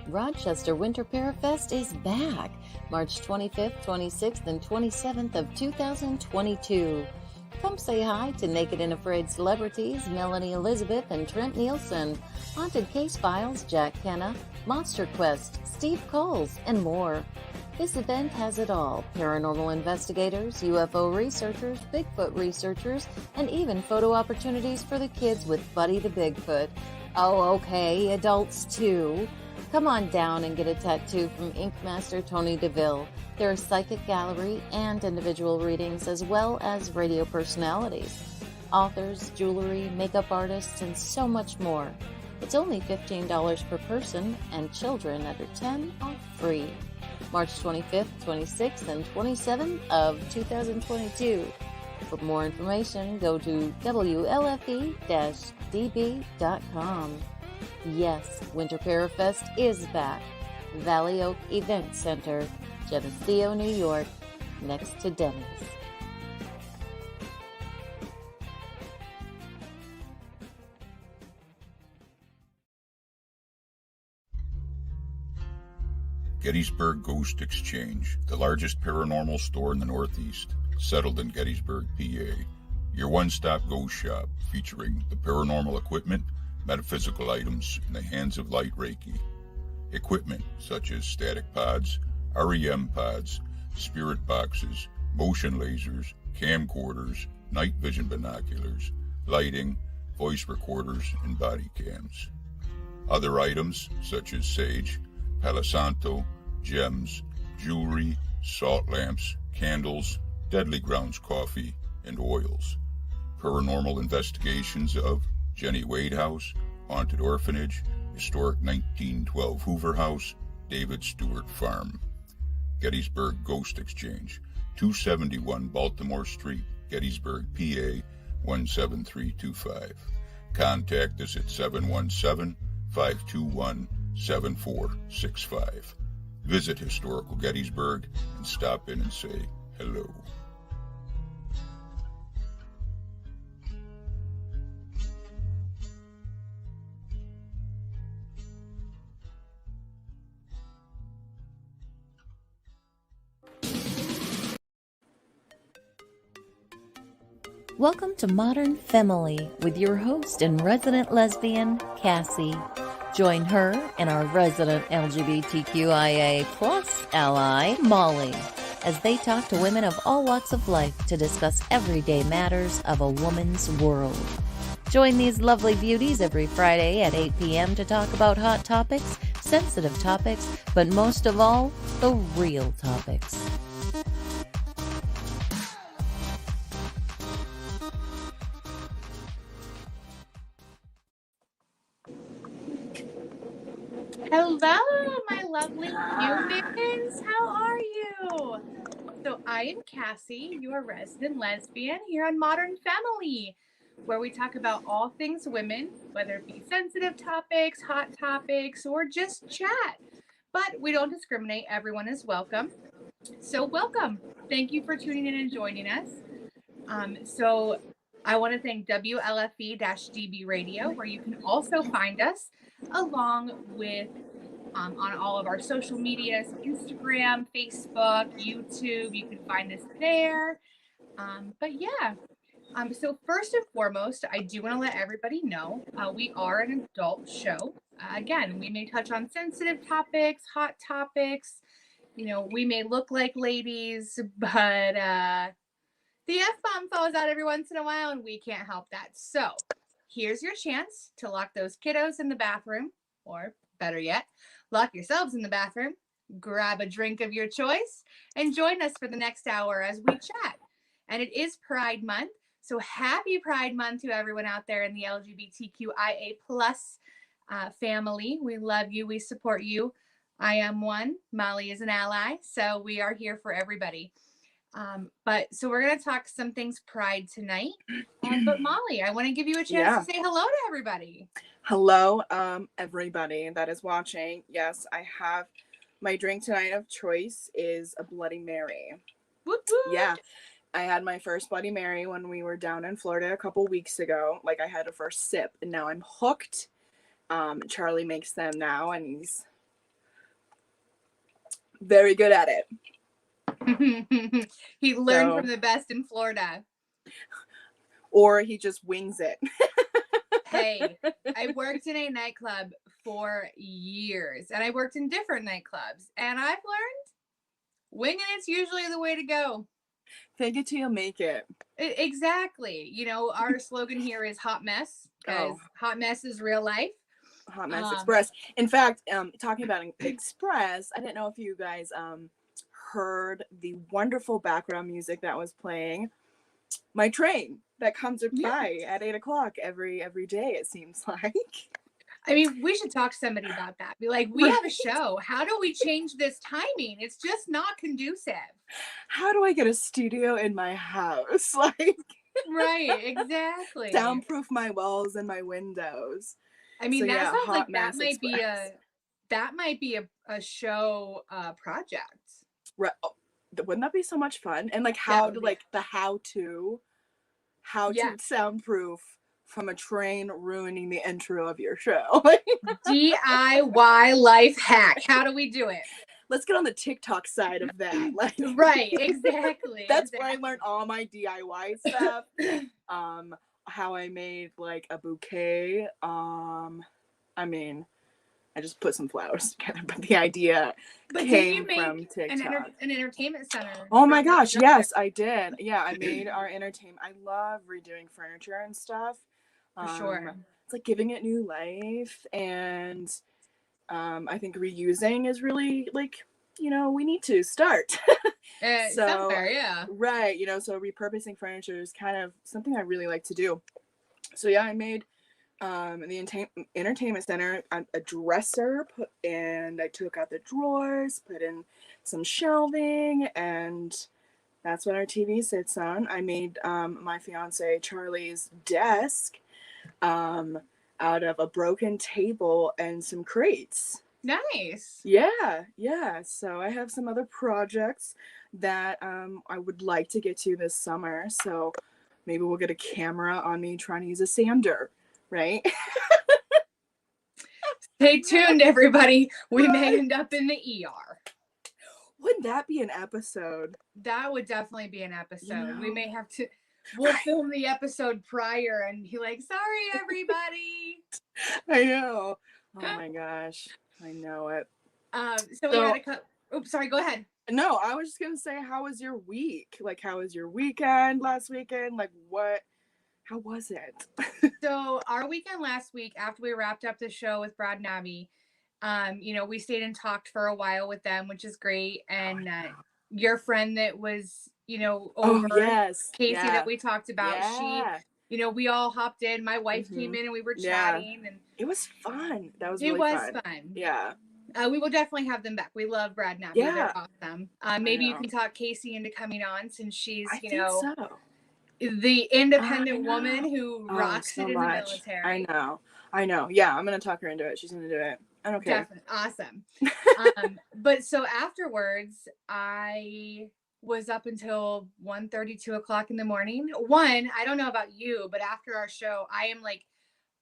Rochester Winter Parafest is back, March 25th, 26th, and 27th of 2022. Come say hi to Naked and Afraid celebrities Melanie Elizabeth and Trent Nielsen, Haunted Case Files Jack Kenna, Monster Quest Steve Coles, and more. This event has it all: paranormal investigators, UFO researchers, Bigfoot researchers, and even photo opportunities for the kids with Buddy the Bigfoot. Oh, okay, adults too. Come on down and get a tattoo from Ink Master Tony DeVille. There are psychic gallery and individual readings, as well as radio personalities, authors, jewelry, makeup artists, and so much more. It's only $15 per person, and children under 10 are free. March 25th, 26th, and 27th of 2022. For more information, go to WLFE-DB.com. Yes, Winter Parafest is back. Valley Oak Event Center, Geneseo, New York, next to Denny's. Gettysburg Ghost Exchange, the largest paranormal store in the Northeast, settled in Gettysburg, PA. Your one-stop ghost shop featuring the paranormal equipment, metaphysical items in the hands of light Reiki. Equipment such as static pods, REM pods, spirit boxes, motion lasers, camcorders, night vision binoculars, lighting, voice recorders, and body cams. Other items such as sage, Palo Santo, gems, jewelry, salt lamps, candles, Deadly Grounds coffee, and oils. Paranormal investigations of Jenny Wade House, Haunted Orphanage, Historic 1912 Hoover House, David Stewart Farm. Gettysburg Ghost Exchange, 271 Baltimore Street, Gettysburg, PA 17325. Contact us at 717-521-7465. Visit Historical Gettysburg and stop in and say hello. Welcome to Modern Femme-ily with your host and resident lesbian, Cassie. Join her and our resident LGBTQIA plus ally, Molly, as they talk to women of all walks of life to discuss everyday matters of a woman's world. Join these lovely beauties every Friday at 8 p.m. to talk about hot topics, sensitive topics, but most of all, the real topics. Hello, my lovely humans. How are you? So I am Cassie, your resident lesbian here on Modern Femme-ily, where we talk about all things women, whether it be sensitive topics, hot topics, or just chat. But we don't discriminate. Everyone is welcome. So welcome. Thank you for tuning in and joining us. So I want to thank WLFE-DB Radio, where you can also find us along with on all of our social medias, Instagram, Facebook, YouTube. You can find us there. So first and foremost, I do want to let everybody know we are an adult show. Again, we may touch on sensitive topics, hot topics. You know, we may look like ladies, but the F-bomb falls out every once in a while, and we can't help that. So here's your chance to lock those kiddos in the bathroom, or better yet, lock yourselves in the bathroom, grab a drink of your choice, and join us for the next hour as we chat. And it is Pride Month, so happy Pride Month to everyone out there in the LGBTQIA plus family. We love you. We support you. I am one. Molly is an ally, so we are here for everybody. So we're going to talk some things Pride tonight. But Molly, I want to give you a chance to say hello to everybody. Hello, everybody that is watching. Yes, I have my drink tonight of choice is a Bloody Mary. Whoop, whoop. Yeah, I had my first Bloody Mary when we were down in Florida a couple weeks ago. Like, I had a first sip, and now I'm hooked. Charlie makes them now, and he's very good at it. He learned from the best in Florida. Or he just wings it. Hey, I worked in a nightclub for years, and I worked in different nightclubs, and I've learned winging it's usually the way to go. Fake it till you make it. Exactly. You know, our slogan here is hot mess, because hot mess is real life. Hot Mess Express. In fact, talking about Express, I didn't know if you guys heard the wonderful background music that was playing. My train that comes by at 8:00 every day, it seems like. I mean, we should talk to somebody about that. Be like, we have a show. How do we change this timing? It's just not conducive. How do I get a studio in my house? Like, right, exactly. Soundproof my walls and my windows. I mean, so, that sounds like that might be a show project. Right. Oh, wouldn't that be so much fun? And like how to soundproof from a train ruining the intro of your show. DIY life hack. How do we do it? Let's get on the TikTok side of that. Like, right, exactly. That's where I learned all my DIY stuff. How I made like a bouquet. I mean, I just put some flowers together, but the idea came from TikTok. An entertainment center. Oh my gosh, yes, I did. Yeah, I made our entertainment. I love redoing furniture and stuff. For sure. It's like giving it new life, and I think reusing is really like, we need to start. Somewhere, yeah. Right, so repurposing furniture is kind of something I really like to do. So yeah, I made the entertainment center a dresser, and I took out the drawers, put in some shelving, and that's what our TV sits on. I made my fiance Charlie's desk out of a broken table and some crates. Nice. Yeah. So I have some other projects that I would like to get to this summer. So maybe we'll get a camera on me trying to use a sander, right? Stay tuned, everybody. We may end up in the ER. Wouldn't that be an episode? That would definitely be an episode. We may have to. We'll film the episode prior and be like, sorry, everybody. I know. Oh my gosh. I know it. So we had a couple. Oops, sorry, go ahead. No, I was just going to say, how was your week? Like, how was your weekend last weekend? Like, how was it? So our weekend last week, after we wrapped up the show with Brad and Abby, we stayed and talked for a while with them, which is great. And your friend that was, over Casey that we talked about, she, we all hopped in. My wife came in and we were chatting, and it was fun. That was really fun. Yeah. We will definitely have them back. We love Brad and Abby. They're awesome. Maybe you can talk Casey into coming on, since she's, the independent woman who rocks it in the military. I know. Yeah, I'm going to talk her into it. She's going to do it. I'm okay. Definitely. Awesome. But so afterwards, I was up until 1:30, 2 o'clock in the morning. I don't know about you, but after our show, I am like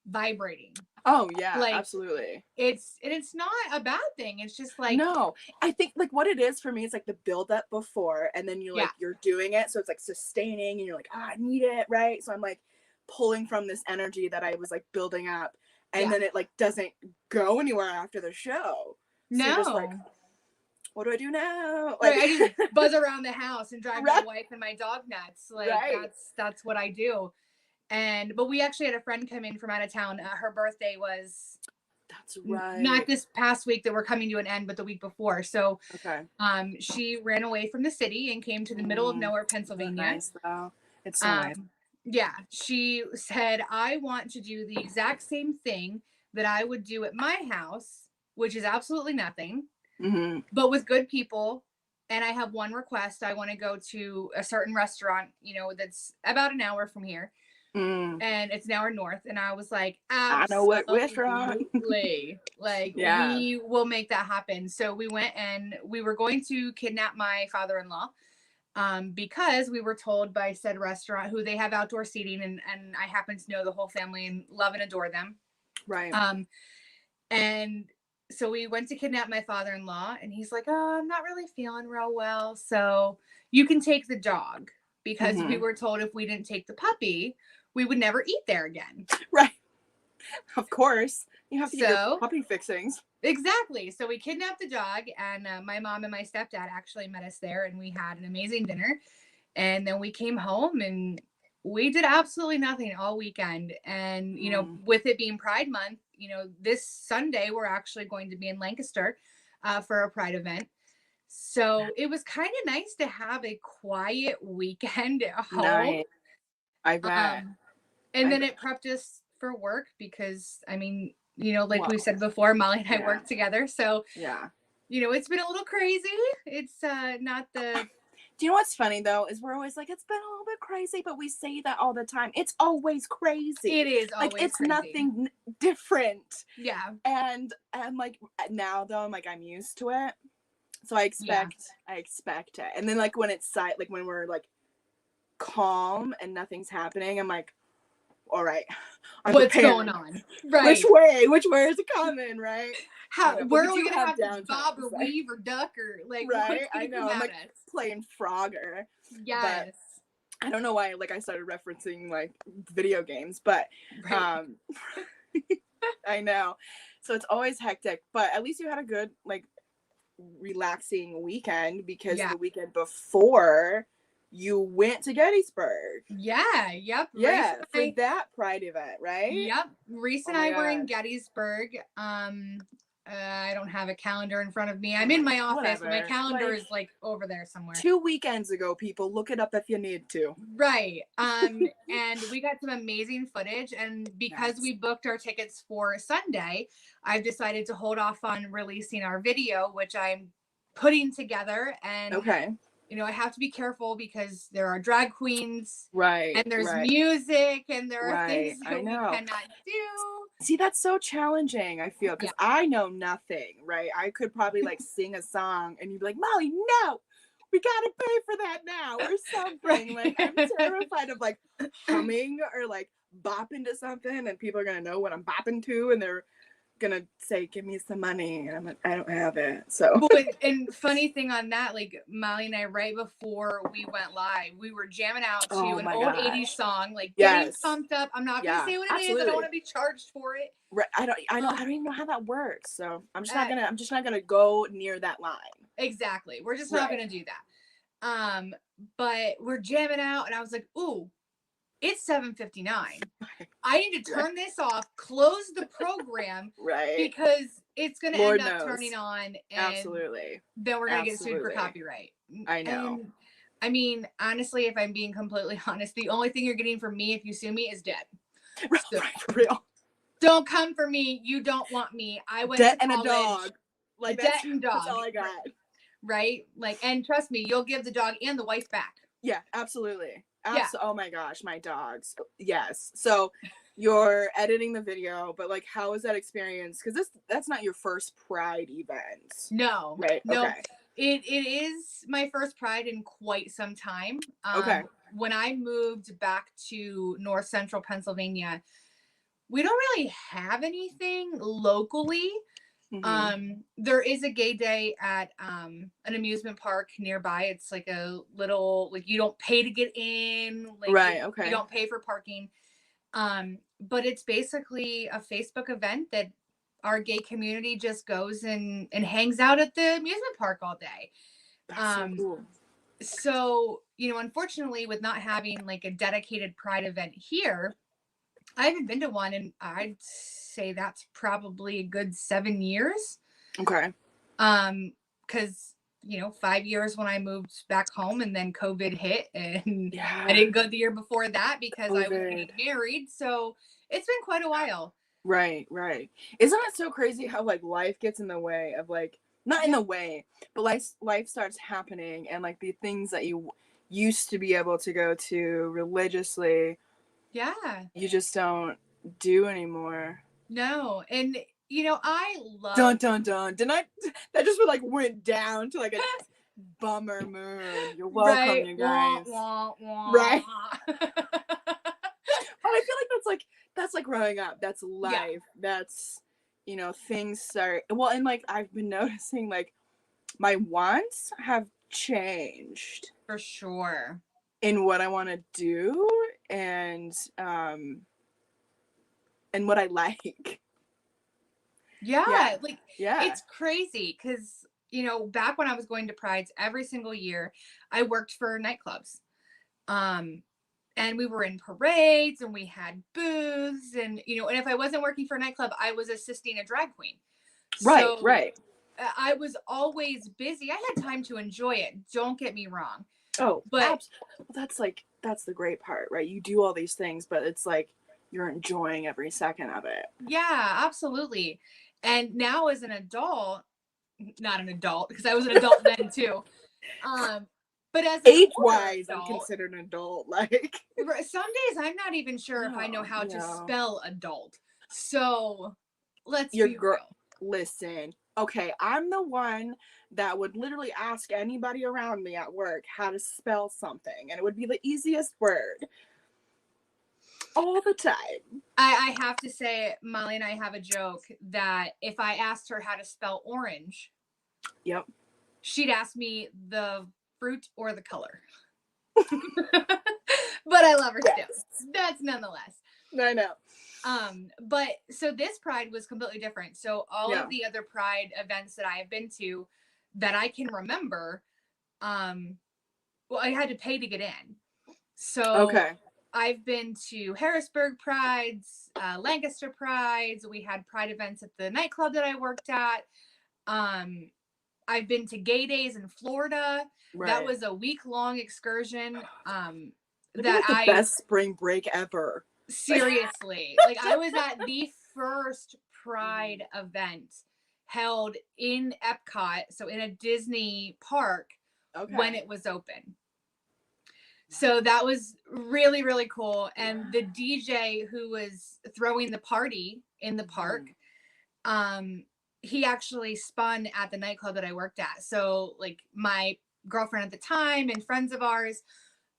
vibrating. Oh yeah, like, absolutely. It's not a bad thing. It's just like, no, I think like what it is for me is like the build up before, and then you're doing it, so it's like sustaining, and you're like, I need it, right? So I'm like pulling from this energy that I was like building up, and then it like doesn't go anywhere after the show. So you're just like, what do I do now? Like, I just buzz around the house and drive my wife and my dog nuts. Like that's what I do. But we actually had a friend come in from out of town. Her birthday was, that's right, not this past week that we're coming to an end, but the week before. So she ran away from the city and came to the middle of nowhere, Pennsylvania. Nice though. It's so nice. Yeah, she said, I want to do the exact same thing that I would do at my house, which is absolutely nothing, but with good people. And I have one request. I want to go to a certain restaurant, that's about an hour from here. And it's an hour north. And I was like, I know what restaurant. Like, we will make that happen. So we went, and we were going to kidnap my father-in-law. Because we were told by said restaurant, who they have outdoor seating, and I happen to know the whole family and love and adore them. Right. And so we went to kidnap my father-in-law, and he's like, oh, I'm not really feeling real well, so you can take the dog, because we Mhm. were told if we didn't take the puppy, we would never eat there again. Right. Of course. You have to get your So puppy fixings. exactly. So we kidnapped the dog, and my mom and my stepdad actually met us there, and we had an amazing dinner. And then we came home, and we did absolutely nothing all weekend. And, you know, with it being Pride Month, you know, this Sunday, we're actually going to be in Lancaster for a Pride event. So it was kind of nice to have a quiet weekend at home. Nice. I bet. And I then bet. it prepped us for work because, I mean, you know, like Well, we said before, Molly and I yeah. work together. So, Yeah. you know, it's been a little crazy. It's not the. Do you know what's funny though? Is we're always like, it's been a little bit crazy, but we say that all the time. It's always crazy. It is Like always it's crazy. nothing different. Yeah. And I'm like, now though, I'm like, I'm used to it. So I expect it. And then like when it's like when we're like calm and nothing's happening, I'm like, all right, What's prepared. going on? Right. Which way is it coming? Right. How? Where are we do gonna have to bob or downtime, weave or duck or like? right? What's I gonna know. come I'm at like us? playing Frogger. Yes. But I don't know why. Like I started referencing like video games, but Right. I know. So it's always hectic. But at least you had a good like relaxing weekend because the weekend before you went to Gettysburg. Yeah. Yep. Yeah, for that Pride event, right? Yep. Reese and I were in Gettysburg. I don't have a calendar in front of me. I'm in my office, but my calendar is like over there somewhere. 2 weekends ago, people, look it up if you need to. Right. And we got some amazing footage. And because we booked our tickets for Sunday, I've decided to hold off on releasing our video, which I'm putting together. And you know, I have to be careful because there are drag queens, and there's music, and there are things that we cannot do. See, that's so challenging, I feel, because I know nothing, right? I could probably like sing a song and you'd be like, Molly, no, we gotta pay for that now or something. Like I'm terrified of like humming or like bopping to something and people are gonna know what I'm bopping to and they're gonna say, give me some money, and I'm like, I don't have it. So and funny thing on that, like Molly and I, right before we went live, we were jamming out to an old 80s song, like getting pumped up. I'm not gonna say what it is. I don't want to be charged for it. Right. I don't even know how that works. So I'm just not gonna go near that line. Exactly. We're just not gonna do that. But we're jamming out and I was like, ooh, it's 7:59. I need to turn this off, close the program, because it's going to end up turning on, and then we're going to get sued for copyright. I know. And, I mean, honestly, if I'm being completely honest, the only thing you're getting from me if you sue me is debt. So, for real. Don't come for me. You don't want me. I went debt to college. And a dog. Like debt and dog. That's all I got. Right? Like, and trust me, you'll give the dog and the wife back. Yeah, absolutely. Oh my gosh, my dogs. Yes. So you're editing the video, but like how was that experience? Because that's not your first Pride event. No. Right. No. Okay. It is my first Pride in quite some time. When I moved back to North Central Pennsylvania, we don't really have anything locally. There is a gay day at an amusement park nearby. It's like a little, like you don't pay to get in, like you don't pay for parking. But it's basically a Facebook event that our gay community just goes and hangs out at the amusement park all day. That's so cool. So, you know, unfortunately with not having like a dedicated Pride event here, I haven't been to one, and I'd say that's probably a good 7 years. Okay. Because, you know, 5 years when I moved back home, and then COVID hit, and I didn't go the year before that because I was getting married. So it's been quite a while. Right. Isn't it so crazy how like life gets in the way of like, not in the way, but life starts happening, and like the things that you used to be able to go to religiously, you just don't do anymore. No. And you know, I love dun. Didn't I? That just like went down to like a bummer mood. You're welcome, you guys. Right. But I feel like that's like growing up. That's life. That's, you know, things start, well, and like I've been noticing like my wants have changed For sure. in what I want to do and what I like. Yeah, like Yeah. it's crazy because, you know, back when I was going to prides every single year, I worked for nightclubs. And we were in parades and we had booths and, you know, and if I wasn't working for a nightclub, I was assisting a drag queen. Right, So right. I was always busy. I had time to enjoy it. Don't get me wrong. Oh, But that's the great part, right? You do all these things, but it's like you're enjoying every second of it. yeah, absolutely. And now as an adult, not an adult because I was an adult then too. But as an Age-wise, I'm adult, considered an adult. Like some days I'm not even sure if I know how to no. spell adult. So let's Your be girl. real. Listen, okay, I'm the one that would literally ask anybody around me at work how to spell something, and it would be the easiest word all the time. I have to say, Molly and I have a joke that if I asked her how to spell orange, Yep. she'd ask me the fruit or the color. But I love her still. That's nonetheless. I know. But so this pride was completely different. So all of the other pride events that I have been to that I can remember, well, I had to pay to get in. So I've been to Harrisburg prides, Lancaster prides. We had pride events at the nightclub that I worked at. I've been to gay days in Florida. Right. That was a week-long excursion. That like the best spring break ever. Seriously. Like I was at the first pride event held in Epcot, so in a Disney park when it was open. So that was really, really cool. And the DJ who was throwing the party in the park, he actually spun at the nightclub that I worked at. So like my girlfriend at the time and friends of ours,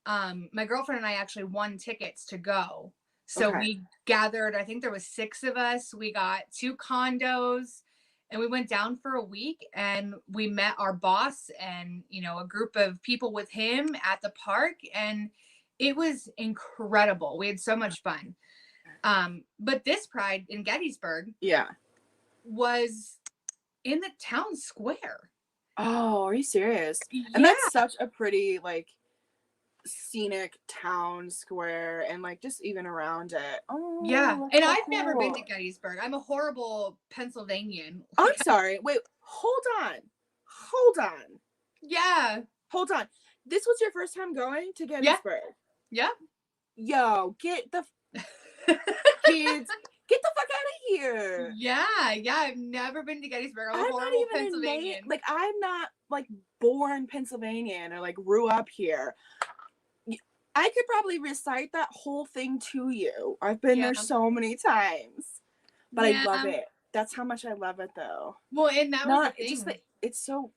my girlfriend and I actually won tickets to go. So we gathered, I think there was 6 of us. We got 2 condos and we went down for a week and we met our boss and, you know, a group of people with him at the park. And it was incredible. We had so much fun. But this pride in Gettysburg was in the town square. Oh, are you serious? Yeah. And that's such a pretty, like, scenic town square and like just even around it. Oh yeah, and I've never been to Gettysburg. I'm a horrible Pennsylvanian. I'm sorry, wait, hold on this was your first time going to Gettysburg? Yeah. Yo, get the kids, get the fuck out of here. Yeah, I've never been to Gettysburg. I'm a horrible Pennsylvanian. Like I'm not like born Pennsylvanian or like grew up here. I could probably recite that whole thing to you. I've been there so many times. But I love it. That's how much I love it though. Well, and that was the thing. Just like, it's so,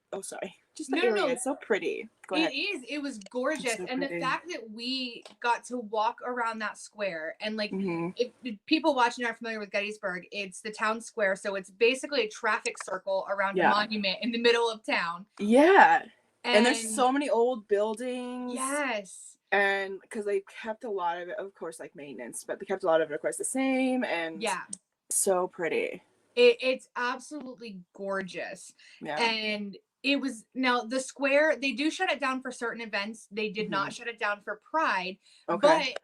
just the area. It's so pretty. Go ahead. It was gorgeous. So and the fact that we got to walk around that square and like if people watching aren't familiar with Gettysburg, it's the town square. So it's basically a traffic circle around a monument in the middle of town. Yeah. And there's so many old buildings. Yes. And because they kept a lot of it, of course, like maintenance, but they kept a lot of it, of course, the same. And so pretty. It's absolutely gorgeous. Yeah. And it was, now the square, they do shut it down for certain events. They did not shut it down for Pride. But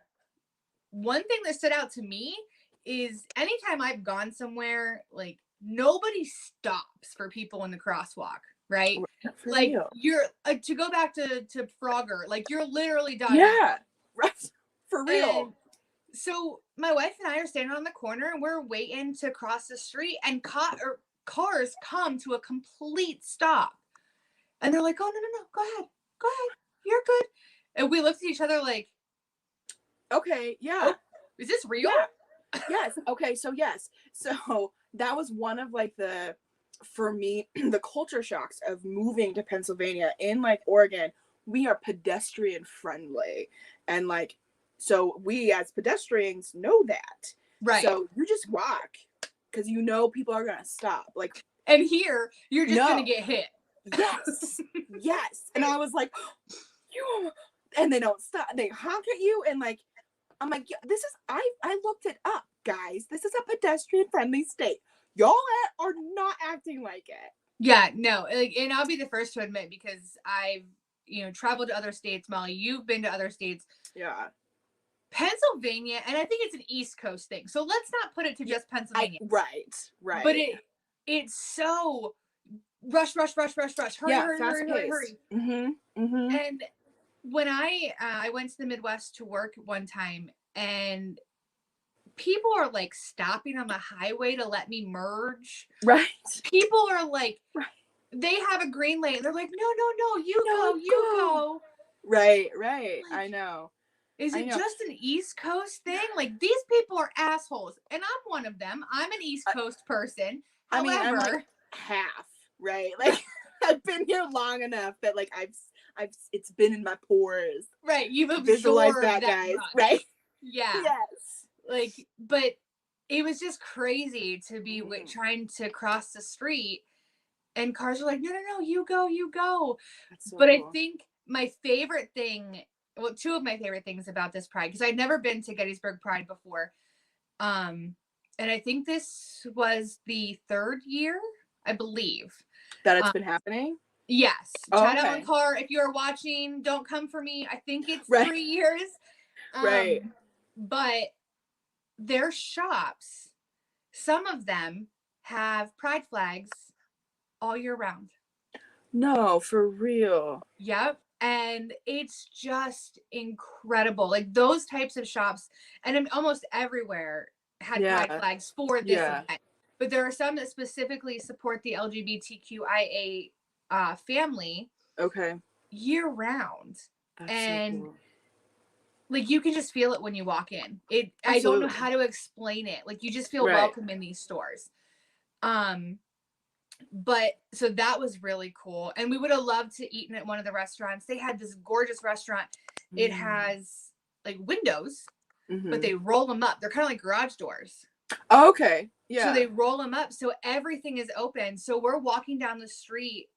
one thing that stood out to me is anytime I've gone somewhere, like nobody stops for people in the crosswalk. Right? Like real. You're to go back to Frogger, like you're literally done. Yeah, right. For real. And so my wife and I are standing on the corner and we're waiting to cross the street and cars come to a complete stop. And they're like, oh, no, go ahead. You're good. And we looked at each other like, okay, yeah. Oh, is this real? Yeah. Yes. Okay. So yes. So that was one of like for me, the culture shocks of moving to Pennsylvania. In like Oregon, we are pedestrian friendly. And like, so we as pedestrians know that. Right. So you just walk because you know people are gonna stop. Like, and here you're just No. gonna get hit. yes, yes. And I was like, you, and they don't stop. They honk at you, and like, I'm like, yeah, this is. I looked it up, guys. This is a pedestrian friendly state. Y'all are not acting like it. Yeah, no, like, and I'll be the first to admit, because I've, traveled to other states. Molly, you've been to other states. Yeah. Pennsylvania, and I think it's an East Coast thing. So let's not put it to just Pennsylvania. Right. But it's so rush, hurry, hurry. And when I went to the Midwest to work one time, and people are like stopping on the highway to let me merge. Right. People are like, they have a green light. They're like, no, you go. Right. Like, I know. Is it just an East Coast thing? Like, these people are assholes, and I'm one of them. I'm an East Coast person. However, I'm like half, right? Like, I've been here long enough that like I've it's been in my pores. Right, you've visualized absorbed that, guys. much. Right? Yeah. Yes. Like, but it was just crazy to be trying to cross the street, and cars are like, no, you go. That's so but cool. I think my favorite thing, well, two of my favorite things about this Pride, because I'd never been to Gettysburg Pride before, and I think this was the third year, I believe, that it's been happening. Yes. Oh, Chat out on car. If you're watching, don't come for me. I think it's 3 years. Right. But their shops, some of them have pride flags all year round. No, for real. Yep. And it's just incredible. Like, those types of shops, and almost everywhere had pride flags for this event. But there are some that specifically support the LGBTQIA family. Okay. Year round. That's and so cool. Like, you can just feel it when you walk in. I don't know how to explain it. Like, you just feel welcome in these stores. But so that was really cool. And we would have loved to eat in at one of the restaurants. They had this gorgeous restaurant. It has like windows, but they roll them up. They're kind of like garage doors. Oh, okay. Yeah. So they roll them up, so everything is open. So we're walking down the street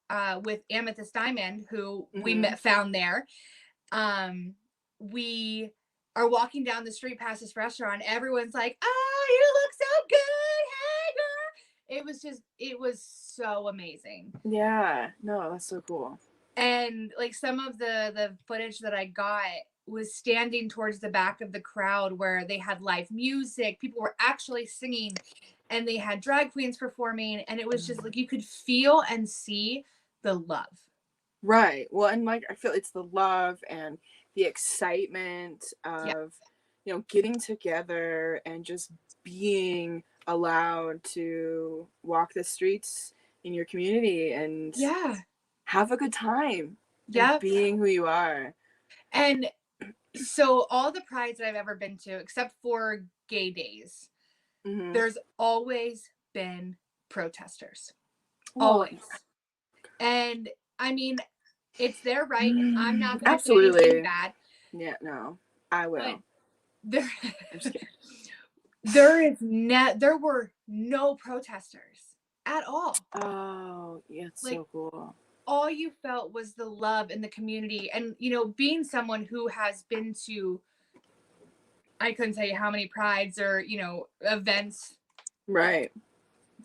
with Amethyst Diamond, who we found there. We are walking down the street past this restaurant. Everyone's like, "Oh, you look so good, hey girl!" It was so amazing. Yeah. No, that's so cool. And like, some of the footage that I got was standing towards the back of the crowd, where they had live music. People were actually singing, and they had drag queens performing, and it was just like, you could feel and see the love. Right. Well, and like, I feel it's the love and the excitement of, getting together and just being allowed to walk the streets in your community and have a good time. Yeah. Being who you are. And so all the prides that I've ever been to, except for gay days, there's always been protesters. Always. And I mean, it's their right. I'm not going to say anything bad. Yeah, no, I will. There were no protesters at all. Oh, yeah, it's so cool. All you felt was the love in the community. And, being someone who has been to, I couldn't tell you how many prides or, events. Right.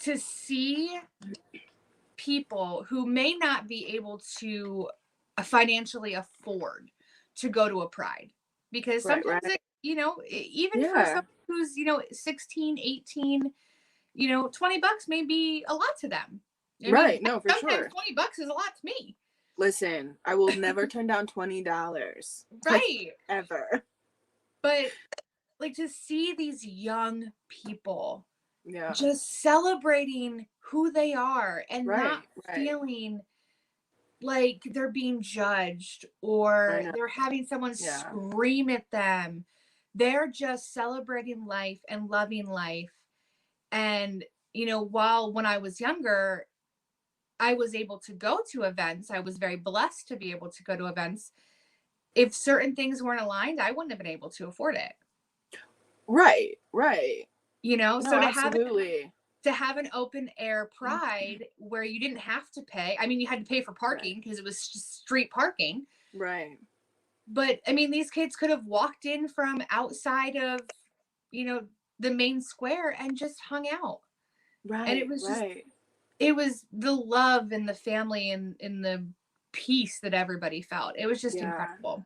To see people who may not be able to financially afford to go to a pride, because sometimes it, even for someone who's 16, 18, $20 may be a lot to them. I mean, No, for sure. $20 is a lot to me. Listen, I will never turn down $20. Right. Ever. But like, to see these young people just celebrating who they are and not feeling like they're being judged or they're having someone scream at them. They're just celebrating life and loving life. And, when I was younger, I was able to go to events. I was very blessed to be able to go to events. If certain things weren't aligned, I wouldn't have been able to afford it. Right. So to absolutely. to have an open air pride where you didn't have to pay. I mean, you had to pay for parking because it was just street parking. Right. But I mean, these kids could have walked in from outside of, the main square and just hung out. Right. And it was just, right. it was the love and the family and the peace that everybody felt. It was just incredible.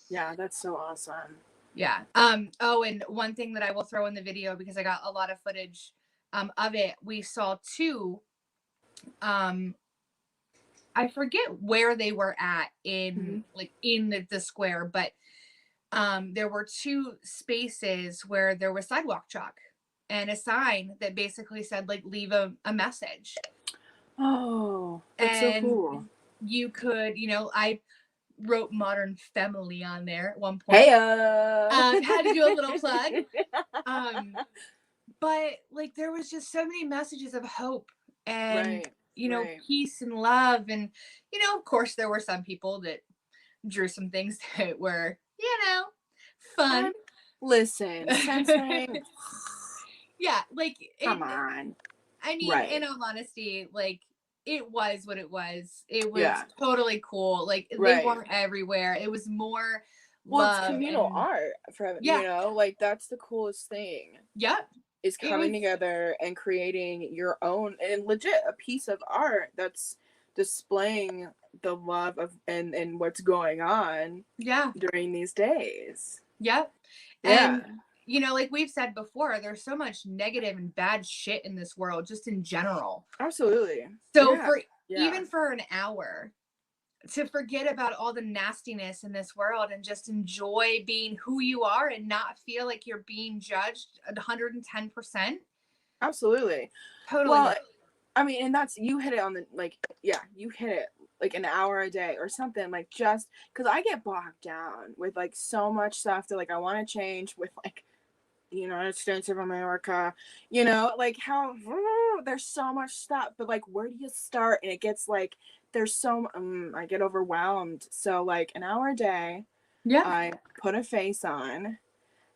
Yeah, that's so awesome. Yeah. Oh, and one thing that I will throw in the video, because I got a lot of footage of it, we saw two, I forget where they were at in the square, but there were two spaces where there was sidewalk chalk and a sign that basically said, like, leave a message. Oh, that's so cool. You could, I wrote Modern Femme-ily on there at one point. Hey, had to do a little plug. But like, there was just so many messages of hope and, peace and love. And, of course there were some people that drew some things that were, fun. Listen, censoring. Yeah, like, come on. I mean, in all honesty, like, it was what it was. It was totally cool. Like, they weren't everywhere. It was more love. It's communal art for like, that's the coolest thing. Yep. Is coming together and creating your own, and legit a piece of art that's displaying the love of and what's going on during these days. Yep. And like we've said before, there's so much negative and bad shit in this world, just in general. Absolutely. So even for an hour, to forget about all the nastiness in this world and just enjoy being who you are and not feel like you're being judged 110%. Absolutely. Totally. Well, I mean, and that's, you hit it on the, like, you hit it like an hour a day or something, like, just because I get bogged down with like so much stuff that like I want to change with, like, the United States of America, like how there's so much stuff, but like, where do you start? And it gets like, there's so I get overwhelmed. So like an hour a day, I put a face on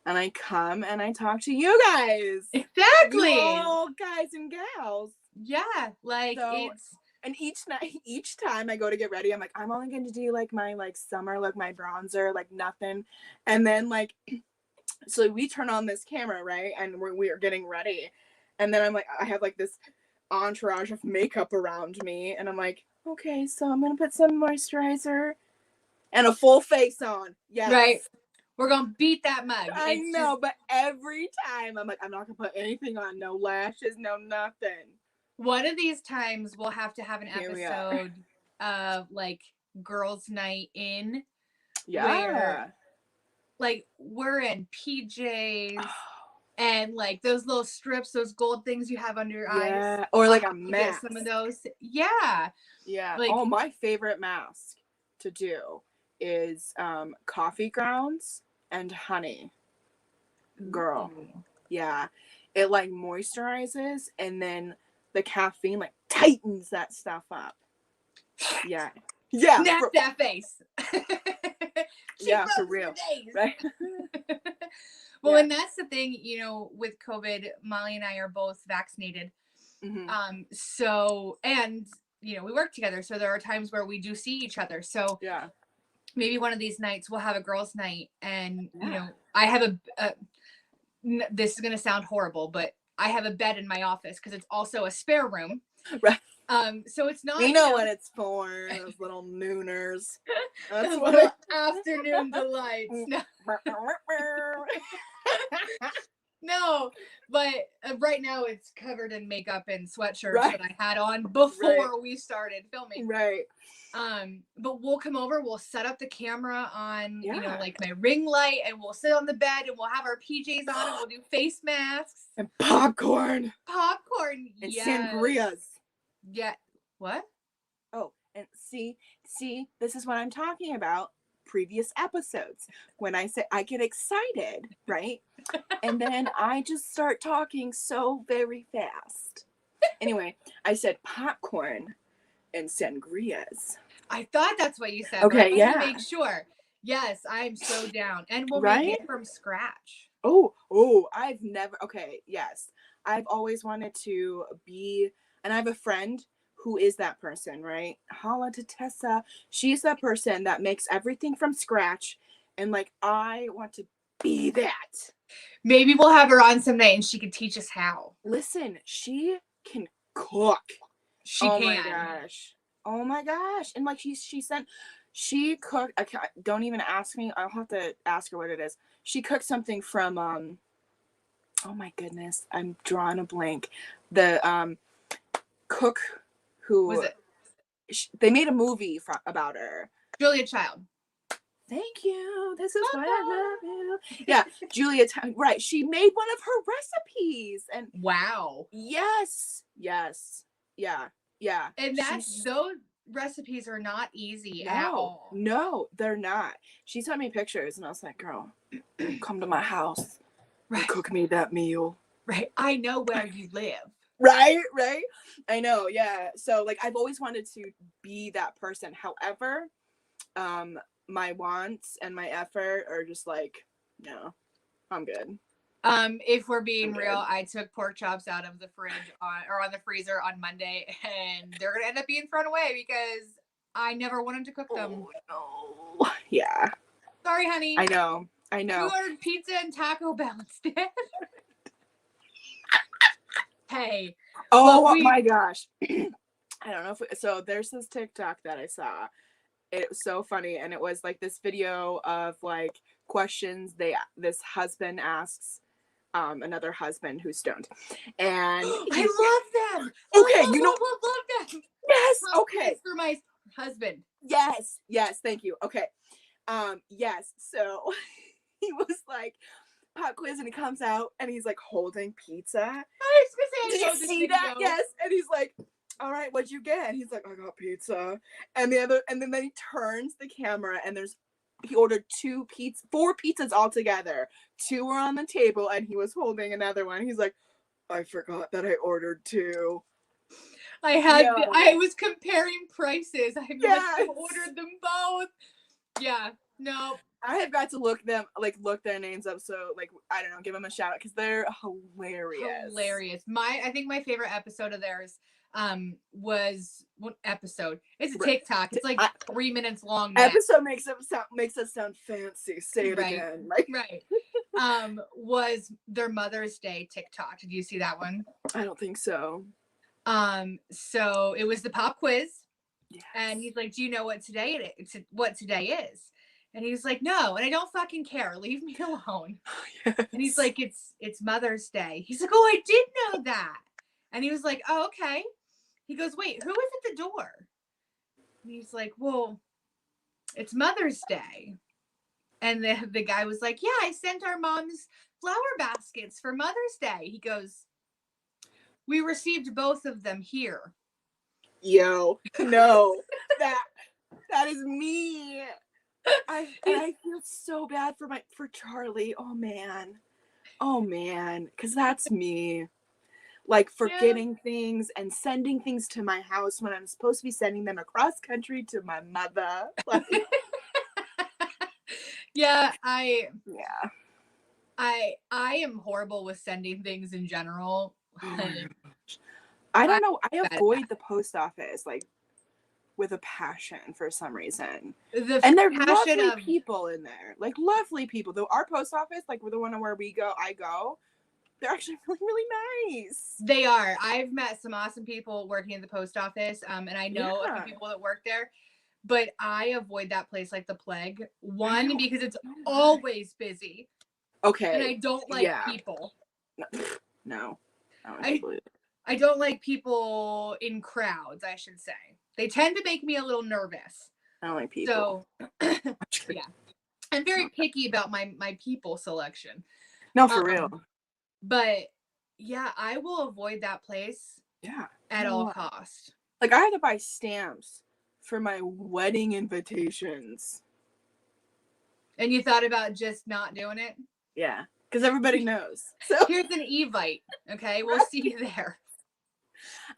and I come and I talk to you guys. Exactly. You guys and gals. Yeah, like, so, and each time I go to get ready, I'm like, I'm only going to do like my like summer look, my bronzer, like nothing. And then like, so we turn on this camera, right? And we are getting ready. And then I'm like, I have like this entourage of makeup around me. And I'm like, okay, so I'm going to put some moisturizer and a full face on. Yes. Right. We're going to beat that mug. I know, but every time I'm like, I'm not going to put anything on. No lashes, no nothing. One of these times we'll have to have an episode of like girls' night in. Yeah. Where, like, we're in PJs and like those little strips, those gold things you have under your eyes. Or like a mask. Some of those. Yeah. Yeah. Like, my favorite mask to do is coffee grounds and honey. Girl. Ooh. Yeah. It like moisturizes and then the caffeine like tightens that stuff up. Yeah. Yeah. Snap that face. Yeah, for real. Right. Well, and that's the thing, with COVID, Molly and I are both vaccinated. Mm-hmm. So, and, we work together. So there are times where we do see each other. So maybe one of these nights we'll have a girls' night and, I have this is going to sound horrible, but I have a bed in my office because it's also a spare room. Right. So it's not. We know what it's for. Those little nooners. That's what afternoon delights. No, but right now it's covered in makeup and sweatshirts that I had on before we started filming. Right. But we'll come over, we'll set up the camera on, like my ring light, and we'll sit on the bed and we'll have our PJs on and we'll do face masks. And popcorn. And sangrias. Yeah. What? Oh, and see, this is what I'm talking about. Previous episodes. When I say I get excited, right? And then I just start talking so very fast. Anyway, I said popcorn and sangrias. I thought that's what you said. Okay, but I to make sure. Yes, I'm so down. And we'll make it from scratch. I've never, okay, yes. I've always wanted to be, and I have a friend who is that person, right? Holla to Tessa. She's that person that makes everything from scratch. And like, I want to be that. Maybe we'll have her on someday and she can teach us how. Listen, she can cook. She Oh can. my gosh. Oh my gosh. And like she cooked, don't even ask me. I'll have to ask her what it is. She cooked something from oh my goodness, I'm drawing a blank. The cook who Was it they made a movie about her. Julia Child? Thank you. This is why I love you. Yeah, Julia. Right. She made one of her recipes, and wow. Yes. Yeah. And those recipes are not easy at all. No, they're not. She sent me pictures, and I was like, "Girl, come to my house and cook me that meal." Right. I know where you live. Right. I know. Yeah. So like, I've always wanted to be that person. However, my wants and my effort are just like, no, I'm good. If we're being real, I took pork chops out of the fridge on the freezer on Monday, and they're gonna end up being thrown away because I never wanted to cook them. Oh, no. Yeah. Sorry, honey. I know. We ordered pizza and Taco Bell instead. Hey. Oh my gosh. I don't know so there's this TikTok that I saw. It was so funny, and it was like this video of like questions this husband asks another husband who's stoned, and I love them. Okay, love them. Yes. Okay, for my husband. Yes. Thank you. Okay. Yes. So he was like pop quiz, and he comes out, and he's like holding pizza. I was gonna say, did you see that? Yes. And he's like, all right, what'd you get? And he's like, I got pizza. And then he turns the camera, and he ordered 4 pizzas altogether. 2 were on the table, and he was holding another one. He's like, I forgot that I ordered 2. I was comparing prices. I ordered them both. Yeah. No. I have got to look their names up, so like, I don't know, give them a shout out because they're hilarious. I think my favorite episode of theirs was what episode? It's a TikTok. It's like 3 minutes long now. Episode makes us sound fancy. Say it again. Like, right. Was their Mother's Day TikTok. Did you see that one? I don't think so. So it was the pop quiz. Yes. And he's like, do you know what today is? And he's like, no, and I don't fucking care. Leave me alone. Yes. And he's like, it's Mother's Day. He's like, oh, I did know that. And he was like, oh, okay. He goes, wait, who is at the door? And he's like, well, it's Mother's Day. And the guy was like, yeah, I sent our moms flower baskets for Mother's Day. He goes, we received both of them here. Yo, no, that is me. I feel so bad for Charlie. Oh man, because that's me. Like forgetting things and sending things to my house when I'm supposed to be sending them across country to my mother. Like, yeah, I am horrible with sending things in general. I don't know. I avoid the post office like with a passion for some reason. And they're lovely people in there. Like lovely people. Though our post office, like the one where I go, they're actually really, really nice. They are. I've met some awesome people working at the post office. And I know a few people that work there. But I avoid that place like the plague. One, because it's always busy. Okay. And I don't like people. No. I don't like people in crowds, I should say. They tend to make me a little nervous. I don't like people. So, yeah. I'm very picky about my people selection. No, for real. But, yeah, I will avoid that place at all costs. Like, I had to buy stamps for my wedding invitations. And you thought about just not doing it? Yeah, because everybody knows. So here's an Evite, okay? We'll see you there.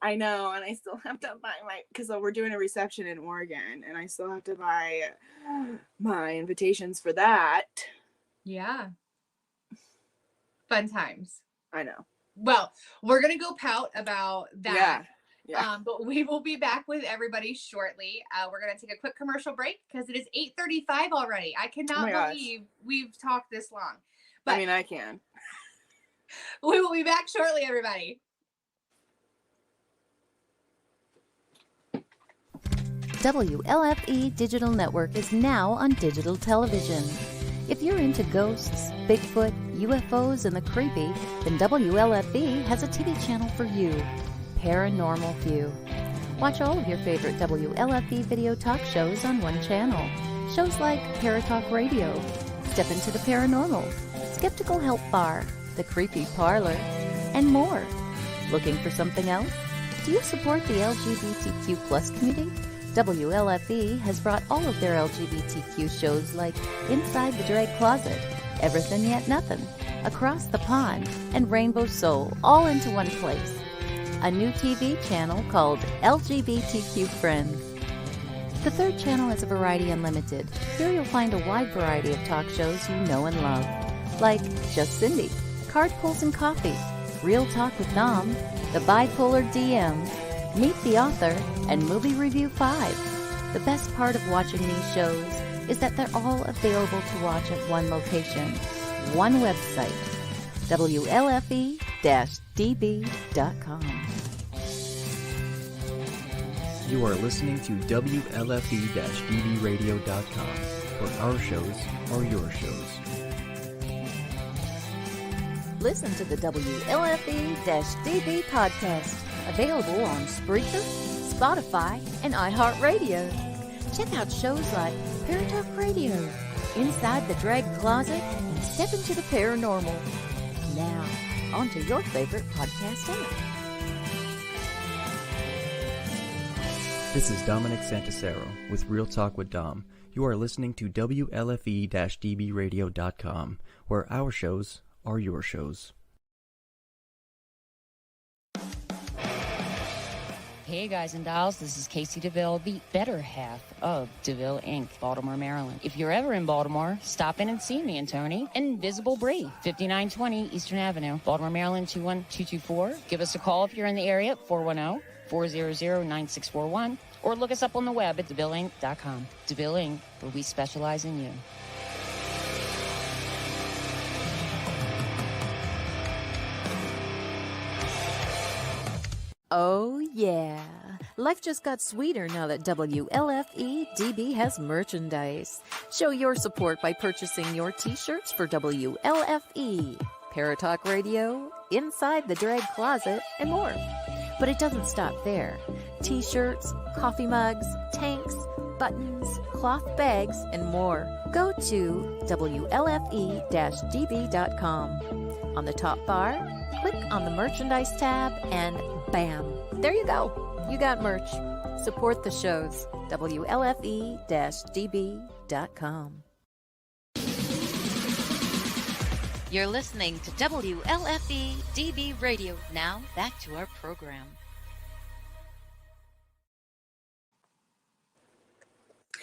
I know, and I still have to buy because we're doing a reception in Oregon, and I still have to buy my invitations for that. Yeah. Fun times. I know. Well, we're going to go pout about that. Yeah. But we will be back with everybody shortly. We're going to take a quick commercial break because it is 8:35 already. I cannot believe we've talked this long. But I mean, I can. We will be back shortly, everybody. WLFE Digital Network is now on digital television. If you're into ghosts, Bigfoot, UFOs, and the creepy, then WLFE has a TV channel for you, Paranormal View. Watch all of your favorite WLFE video talk shows on one channel. Shows like Paratalk Radio, Step Into the Paranormal, Skeptical Help Bar, The Creepy Parlor, and more. Looking for something else? Do you support the LGBTQ plus community? WLFE has brought all of their LGBTQ shows like Inside the Drag Closet, Everything Yet Nothing, Across the Pond, and Rainbow Soul all into one place. A new TV channel called LGBTQ Friends. The third channel is a Variety Unlimited. Here you'll find a wide variety of talk shows you know and love, like Just Cindy, Card Pulls and Coffee, Real Talk with Dom, The Bipolar DM, Meet the Author, and Movie Review 5. The best part of watching these shows is that they're all available to watch at one location, one website, WLFE-DB.com. You are listening to WLFE-DBradio.com, where our shows are your shows. Listen to the WLFE-DB podcast, available on Spreaker, Spotify, and iHeartRadio. Check out shows like Paratalk Radio, Inside the Drag Closet, and Step Into the Paranormal. Now, on to your favorite podcast app. This is Dominic Santasero with Real Talk with Dom. You are listening to WLFE-DBradio.com, where our shows are your shows. Hey guys and dolls, this is Casey DeVille, the better half of DeVille Inc., Baltimore, Maryland. If you're ever in Baltimore, stop in and see me and Tony. Invisible Bree, 5920 Eastern Avenue, Baltimore, Maryland, 21224. Give us a call if you're in the area, 410-400-9641, or look us up on the web at DeVilleInc.com. DeVille Inc., where we specialize in you. Oh, yeah. Life just got sweeter now that WLFE-DB has merchandise. Show your support by purchasing your t-shirts for WLFE, Paratalk Radio, Inside the Drag Closet, and more. But it doesn't stop there. T-shirts, coffee mugs, tanks, buttons, cloth bags, and more. Go to WLFE-DB.com. On the top bar, click on the merchandise tab and bam, there you go. You got merch. Support the shows. WLFE-DB.com. You're listening to WLFE-DB Radio. Now, back to our program.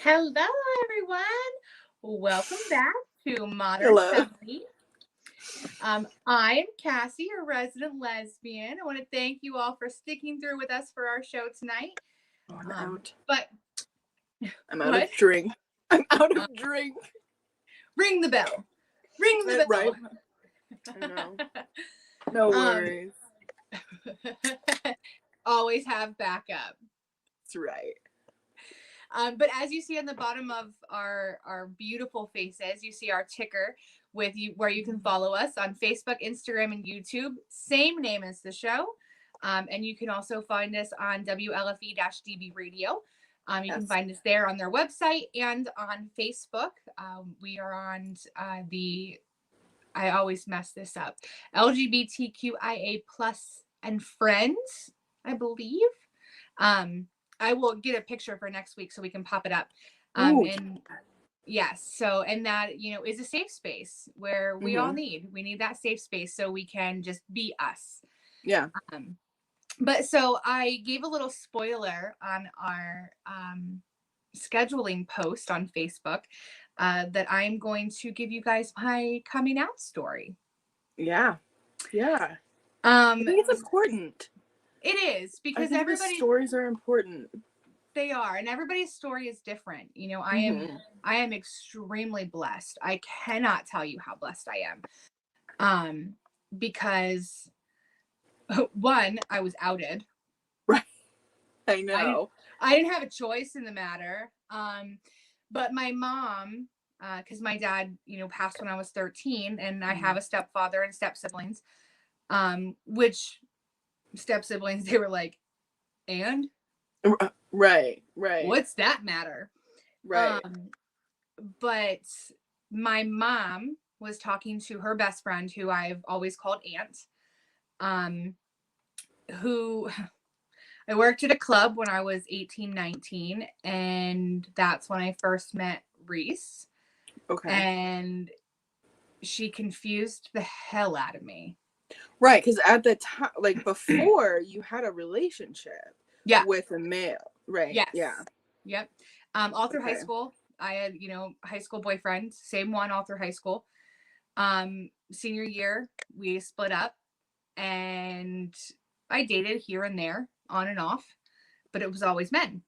Hello, everyone. Welcome back to Modern Hello. Femme-ily. I'm Cassie, your resident lesbian. I want to thank you all for sticking through with us for our show tonight. Oh, I'm out. But I'm out what? of drink. I'm out of drink. Ring the bell. Ring the bell. Right. I know. No worries. Always have backup. That's right. But as you see on the bottom of our beautiful faces, you see our ticker with you where you can follow us on Facebook, Instagram, and YouTube. Same name as the show. And you can also find us on WLFE-DB Radio. You can find us there on their website and on Facebook. We are on I always mess this up, LGBTQIA plus and friends, I believe. I will get a picture for next week so we can pop it up. And yes, so, and that, you know, is a safe space where we all need that safe space so we can just be us. Yeah. But so I gave a little spoiler on our scheduling post on Facebook that I'm going to give you guys my coming out story. Yeah. I think it's important. It is, I because think the everybody, stories are important. they are, and everybody's story is different. You know, Mhm. I am extremely blessed. I cannot tell you how blessed I am. Because one, I was outed. Right. I I know. didn't have a choice in the matter. But my mom, because my dad, you know, passed when I was 13, and I have a stepfather and step siblings, which step siblings, they were like, and Right. what's that matter? Right. But my mom was talking to her best friend, who I've always called Aunt, who I worked at a club when I was 18, 19, and that's when I first met Reese. Okay. And she confused the hell out of me. Right, because at the time, like before, you had a relationship Yeah. with a male, right? Yes. Yeah. Yep. All through high Okay. school, I had, you know, high school boyfriend, same one all through high school. Senior year, we split up, and I dated here and there, on and off, but it was always men.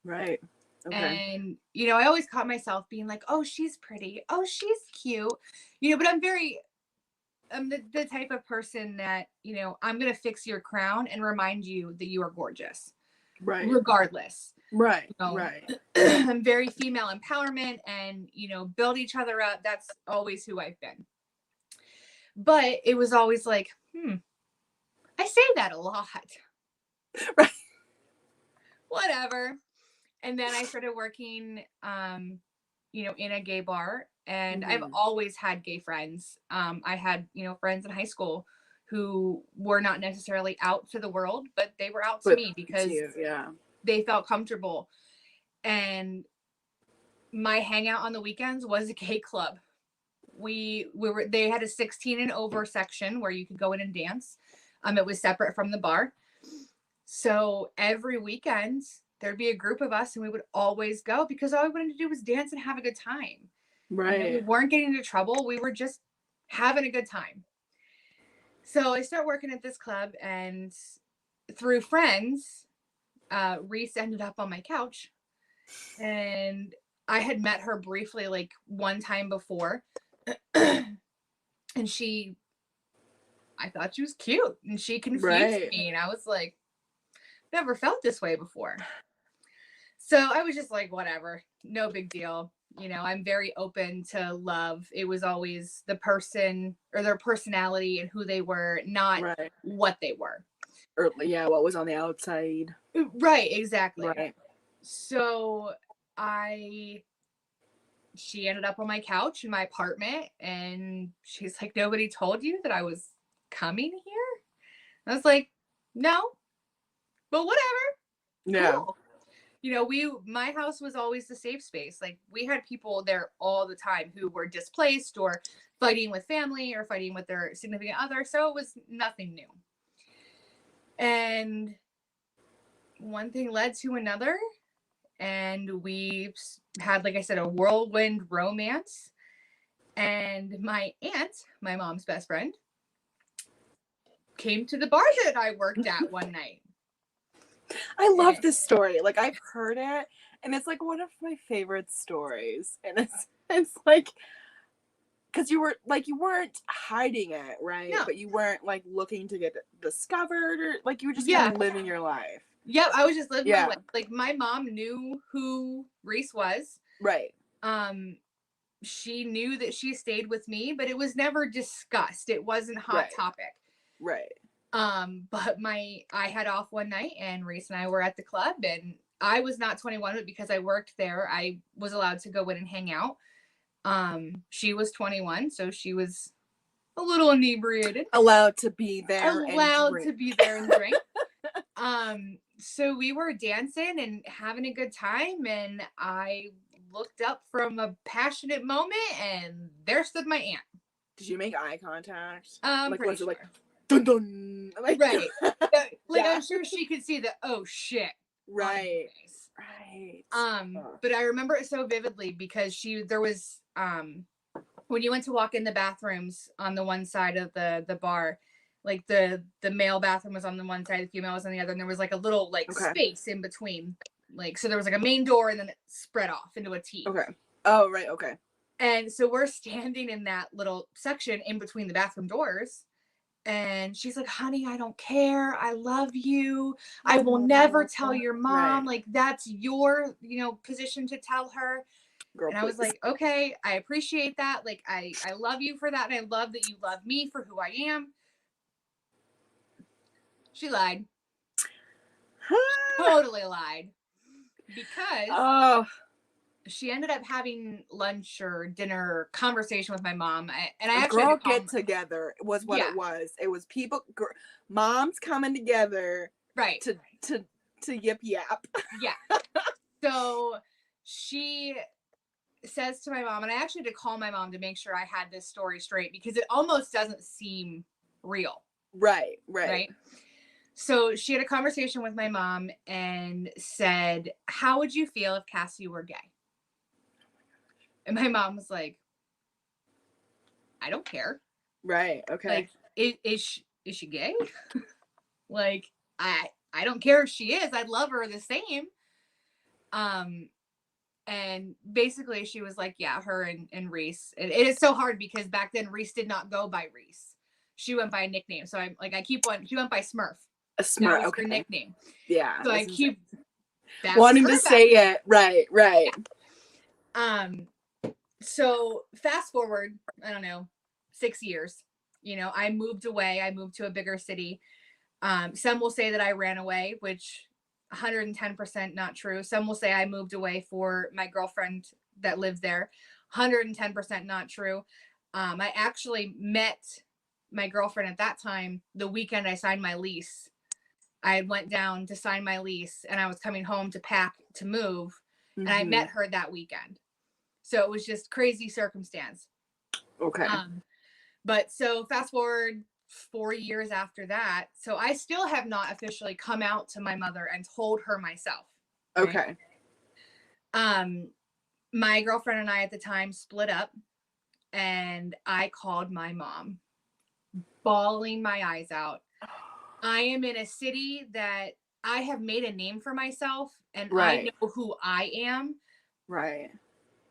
Right. Okay. And, you know, I always caught myself being like, oh, she's pretty. Oh, she's cute. You know, but I'm the type of person that, you know, I'm going to fix your crown and remind you that you are gorgeous, Right. regardless. Right. You know, Right. I'm very female empowerment, and, you know, build each other up. That's always who I've been. But it was always like, I say that a lot. Right. Whatever. And then I started working, you know, in a gay bar, and I've always had gay friends. I had, you know, friends in high school who were not necessarily out to the world, but they were out to me because they felt comfortable. And my hangout on the weekends was a gay club. They had a 16 and over section where you could go in and dance. It was separate from the bar. So every weekend there'd be a group of us, and we would always go, because all we wanted to do was dance and have a good time. Right. You know, we weren't getting into trouble. We were just having a good time. So I started working at this club, and through friends, Reese ended up on my couch, and I had met her briefly, like one time before. And I thought she was cute, and she confused me, and I was like, never felt this way before. So I was just like, whatever, no big deal. You know, I'm very open to love. It was always the person or their personality and who they were, not what they were. Or what was on the outside. Right, exactly. Right. So she ended up on my couch in my apartment, and she's like, nobody told you that I was coming here? I was like, no, but whatever. Yeah. Cool. You know, my house was always the safe space. Like, we had people there all the time who were displaced or fighting with family or fighting with their significant other. So it was nothing new. And one thing led to another. And we had, like I said, a whirlwind romance. And my aunt, my mom's best friend, came to the bar that I worked at one night. I love this story. Like, I've heard it, and it's like one of my favorite stories. And it's like, because you weren't hiding it, right? No. But you weren't like looking to get discovered, or like you were just kind of living your life. Yep, I was just living my life. Like, my mom knew who Reese was. Right. She knew that she stayed with me, but it was never discussed. It wasn't hot topic. Right. But I had off one night, and Reese and I were at the club, and I was not 21, but because I worked there, I was allowed to go in and hang out. She was 21, so she was a little inebriated. Allowed to be there and drink. So we were dancing and having a good time, and I looked up from a passionate moment, and there stood my aunt. Did you make eye contact? Like, was it like, dun dun? Like, right. I'm sure she could see the, oh shit. Right. But I remember it so vividly because there was when you went to walk in the bathrooms on the one side of the bar, like the male bathroom was on the one side, the female was on the other, and there was like a little like space in between. Like, so there was like a main door and then it spread off into a T. Okay. Oh, right. Okay. And so we're standing in that little section in between the bathroom doors. And she's like, honey, I don't care. I love you. I will never tell your mom. Like, that's your, position to tell her. Girl, and I was like, okay, I appreciate that. Like, I love you for that. And I love that you love me for who I am. She lied. Totally lied. Because she ended up having lunch or dinner conversation with my mom. And I actually get together was what it was. It was people, moms coming together, right? To yip yap. Yeah. So she says to my mom, and I actually had to call my mom to make sure I had this story straight because it almost doesn't seem real. Right. So she had a conversation with my mom and said, how would you feel if Cassie were gay? And my mom was like, I don't care. Right. Okay. Like, is she gay? Like, I don't care if she is. I'd love her the same. And basically she was like, yeah, her and Reese. It is so hard because back then Reese did not go by Reese. She went by a nickname. So she went by Smurf. A Smurf. That was her nickname. Yeah. So I keep wanting to say it. Right. Yeah. So fast forward, I don't know, 6 years, I moved away. I moved to a bigger city. Some will say that I ran away, which 110% not true. Some will say I moved away for my girlfriend that lived there. 110% not true. I actually met my girlfriend at that time the weekend I signed my lease. I went down to sign my lease and I was coming home to pack to move. Mm-hmm. And I met her that weekend. So it was just crazy circumstance. Okay. But so fast forward 4 years after that. So I still have not officially come out to my mother and told her myself. Right? Okay. My girlfriend and I at the time split up and I called my mom, bawling my eyes out. I am in a city that I have made a name for myself and I know who I am. Right.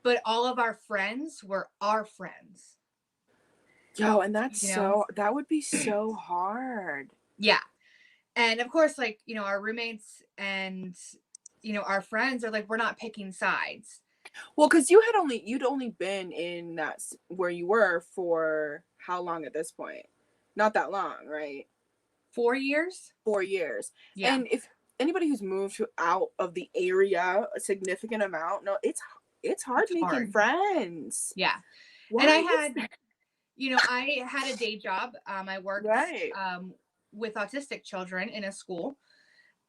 But all of our friends were our friends. Yo, and that's that would be so hard. Yeah. And of course, like, our roommates and, our friends are like, we're not picking sides. Well, because you'd only been in that where you were for how long at this point? Not that long, right? 4 years. 4 years. Yeah. And if anybody who's moved out of the area a significant amount, it's hard making friends. Yeah. Why? And I had a day job. I worked with autistic children in a school.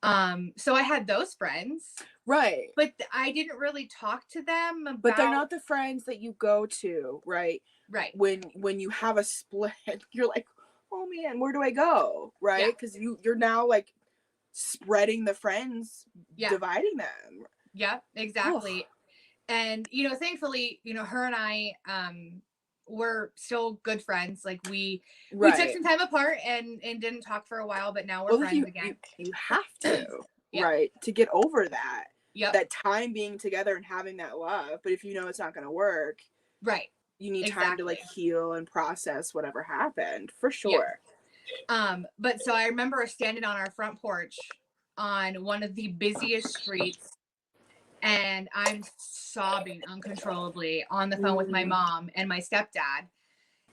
So I had those friends. Right. But I didn't really talk to them about... But they're not the friends that you go to, right? Right. When you have a split, you're like, oh man, where do I go? Right? Because you're now like spreading the friends, dividing them. Yeah, exactly. Oh. And, thankfully, her and I, we're still good friends. Like we took some time apart and didn't talk for a while, but now we're friends again. You have to, right? To get over that. Yep. That time being together and having that love. But if it's not going to work. Right. You need time to like heal and process whatever happened, for sure. Yeah. But so I remember standing on our front porch on one of the busiest streets and I'm sobbing uncontrollably on the phone with my mom and my stepdad.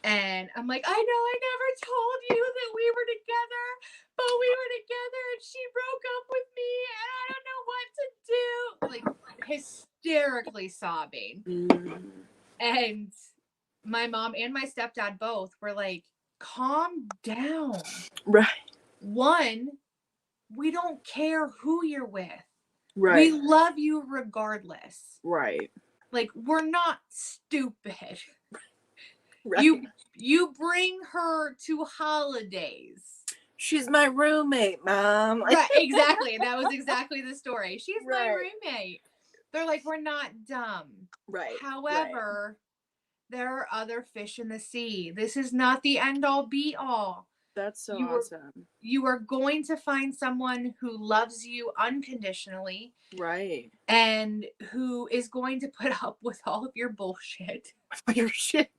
And I'm like, I know I never told you that we were together, but we were together and she broke up with me and I don't know what to do. Like hysterically sobbing. And my mom and my stepdad both were like, calm down. Right. One, we don't care who you're with. Right. We love you regardless. Right. Like, we're not stupid. Right. You bring her to holidays. She's my roommate, Mom. Right, exactly. That was exactly the story. She's my roommate. They're like, we're not dumb. Right. However, there are other fish in the sea. This is not the end all be all. That's so You are, awesome. you are going to find someone who loves you unconditionally Right. and who is going to put up with all of your bullshit. Your shit.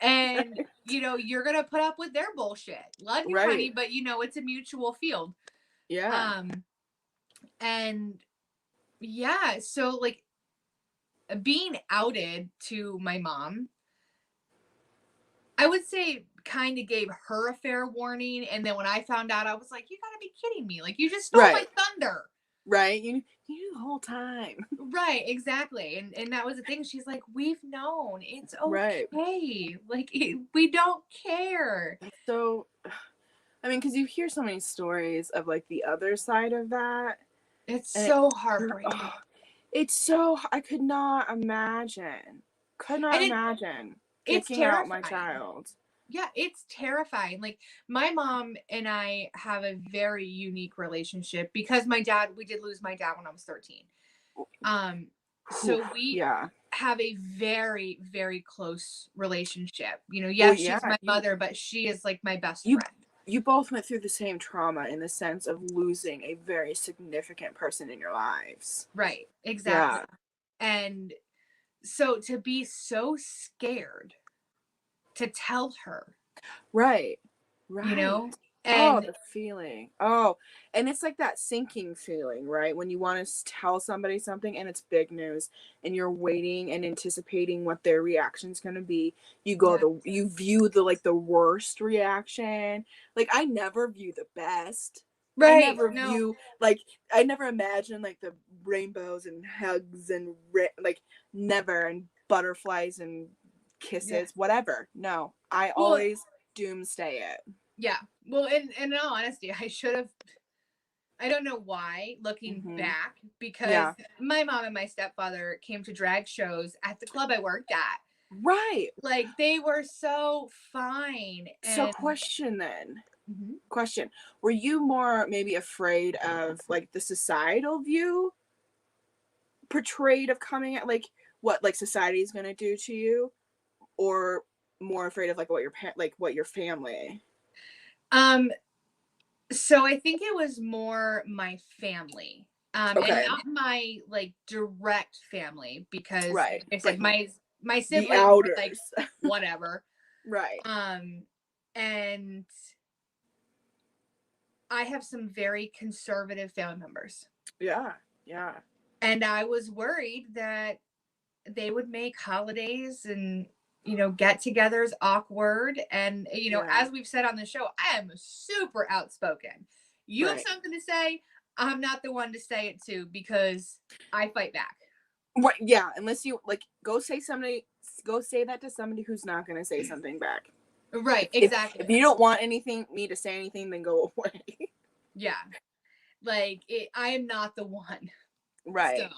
And, you know, you're going to put up with their bullshit. Love you, Right. honey, but, you know, it's a mutual field. Yeah. And yeah, so like being outed to my mom, I would say kind of gave her a fair warning. And then when I found out, I was like, you gotta be kidding me. Like, you just stole my thunder. Right. You knew the whole time. Right, exactly. And that was the thing. She's like, we've known. It's okay. Right. Like, we don't care. So, I mean, because you hear so many stories of like the other side of that. It's And so heartbreaking. It's so, I could not imagine. It's Kicking out my terrifying. child. Yeah, it's terrifying. Like, my mom and I have a very unique relationship because we did lose my dad when I was 13. So we have a very, very close relationship. You know, yes, she's my mother, but she is like my best friend. You both went through the same trauma in the sense of losing a very significant person in your lives. Right, exactly. Yeah. And so to be so scared to tell her. Right. You know? And the feeling. Oh, and it's like that sinking feeling, right? When you want to tell somebody something and it's big news and you're waiting and anticipating what their reaction's going to be. You view the worst reaction. Like, I never view the best. Right. I never imagine like the rainbows and hugs and never, and butterflies and kisses, whatever. No, I always doomsday it. Yeah. Well, in all honesty, I don't know why, looking back, because my mom and my stepfather came to drag shows at the club I worked at. Right. Like, they were so fine. So question. Were you more maybe afraid of like the societal view portrayed of coming at like what like society is going to do to you, or more afraid of like what your family? So I think it was more my family, and not my like direct family, because like I said, my siblings were like whatever. Right. And I have some very conservative family members. Yeah. And I was worried that they would make holidays and, you know, get-togethers awkward. And, you know, as we've said on the show, I am super outspoken. You have something to say, I'm not the one to say it to, because I fight back. What? Yeah, unless you like go say that to somebody who's not going to say something back. Right, exactly. If you don't want me to say anything, then go away. Yeah. Like, I am not the one. Right.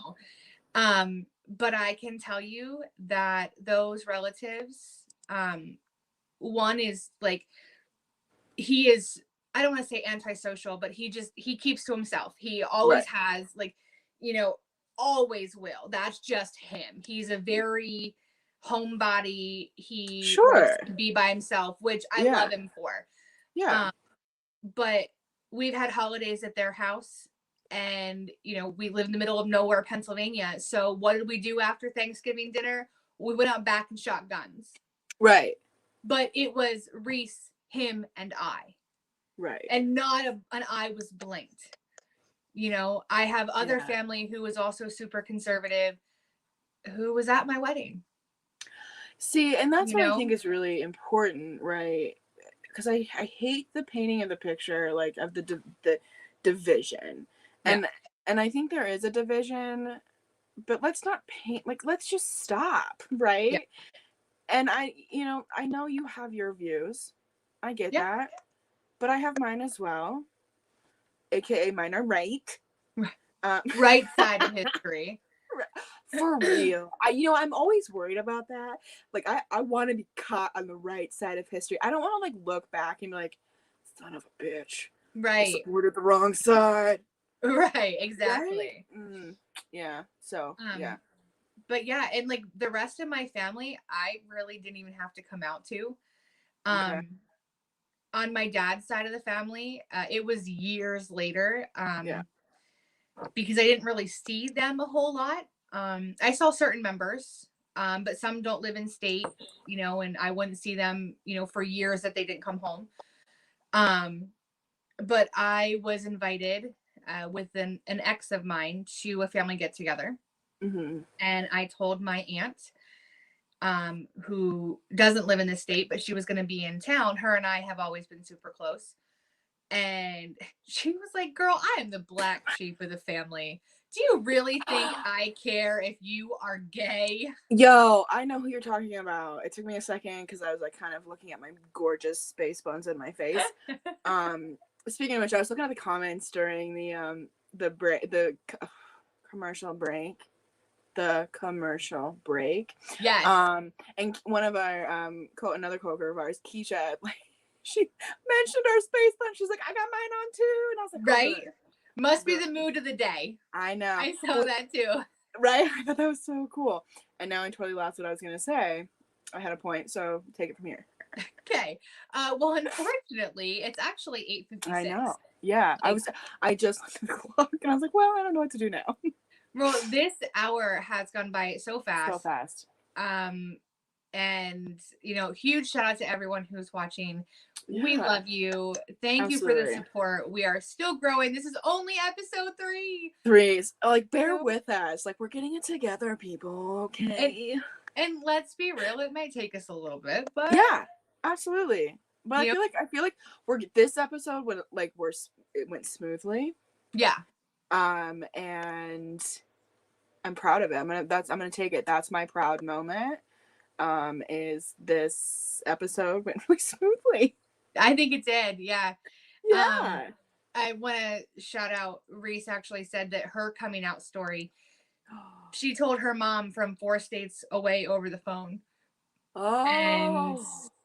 So, but I can tell you that those relatives, one is like, he is, I don't want to say antisocial, but he keeps to himself. He always has, like, you know, always will. That's just him. He's a very homebody. He wants to be by himself, which I love him for. Yeah. But we've had holidays at their house. And, you know, we live in the middle of nowhere, Pennsylvania. So what did we do after Thanksgiving dinner? We went out back and shot guns. Right. But it was Reese, him, and I. Right. And not an eye was blinked. You know, I have other family who was also super conservative, who was at my wedding. See, and that's what I think is really important, right? Because I hate the painting of the picture, like, of the division. And I think there is a division, but let's not paint, like, let's just stop, right? Yeah. And I know you have your views. I get that. But I have mine as well. AKA mine are right. Right side of history. For real. I'm always worried about that. Like, I want to be caught on the right side of history. I don't want to, like, look back and be like, son of a bitch. Right. I supported the wrong side. Right, exactly. Right? Yeah. So, yeah. but yeah, and like the rest of my family, I really didn't even have to come out to. Okay. On my dad's side of the family, it was years later. Yeah. Because I didn't really see them a whole lot. I saw certain members, but some don't live in state, and I wouldn't see them, for years that they didn't come home. But I was invited with an ex of mine to a family get together. Mm-hmm. And I told my aunt, who doesn't live in the state, but she was going to be in town. Her and I have always been super close. And she was like, girl, I am the black sheep of the family. Do you really think I care if you are gay? Yo, I know who you're talking about. It took me a second because I was like kind of looking at my gorgeous space buns in my face. Speaking of which, I was looking at the comments during the commercial break. The commercial break. Yes. And one of our another coworker of ours, Keisha, like she mentioned our space bun. She's like, I got mine on too, and I was like, right. Oh, must be the mood of the day. I know. I saw that too. Right? I thought that was so cool. And now I totally lost what I was gonna say. I had a point, so take it from here. Okay. Well, unfortunately, it's actually 8:56. I know. Yeah. I just looked at the clock and I was like, well, I don't know what to do now. Well, this hour has gone by so fast. So fast. And huge shout out to everyone who's watching. Yeah. We love you. Thank you for the support. We are still growing. This is only episode 3. Like, bear with us. Like, we're getting it together, people. Okay. And let's be real, it might take us a little bit, but yeah, absolutely. But I feel like this episode it went smoothly. Yeah. And I'm proud of it. I'm gonna take it. That's my proud moment. Is this episode went really smoothly. I think it did, yeah. Yeah. I want to shout out, Reese actually said that her coming out story, she told her mom from 4 states away over the phone. Oh. And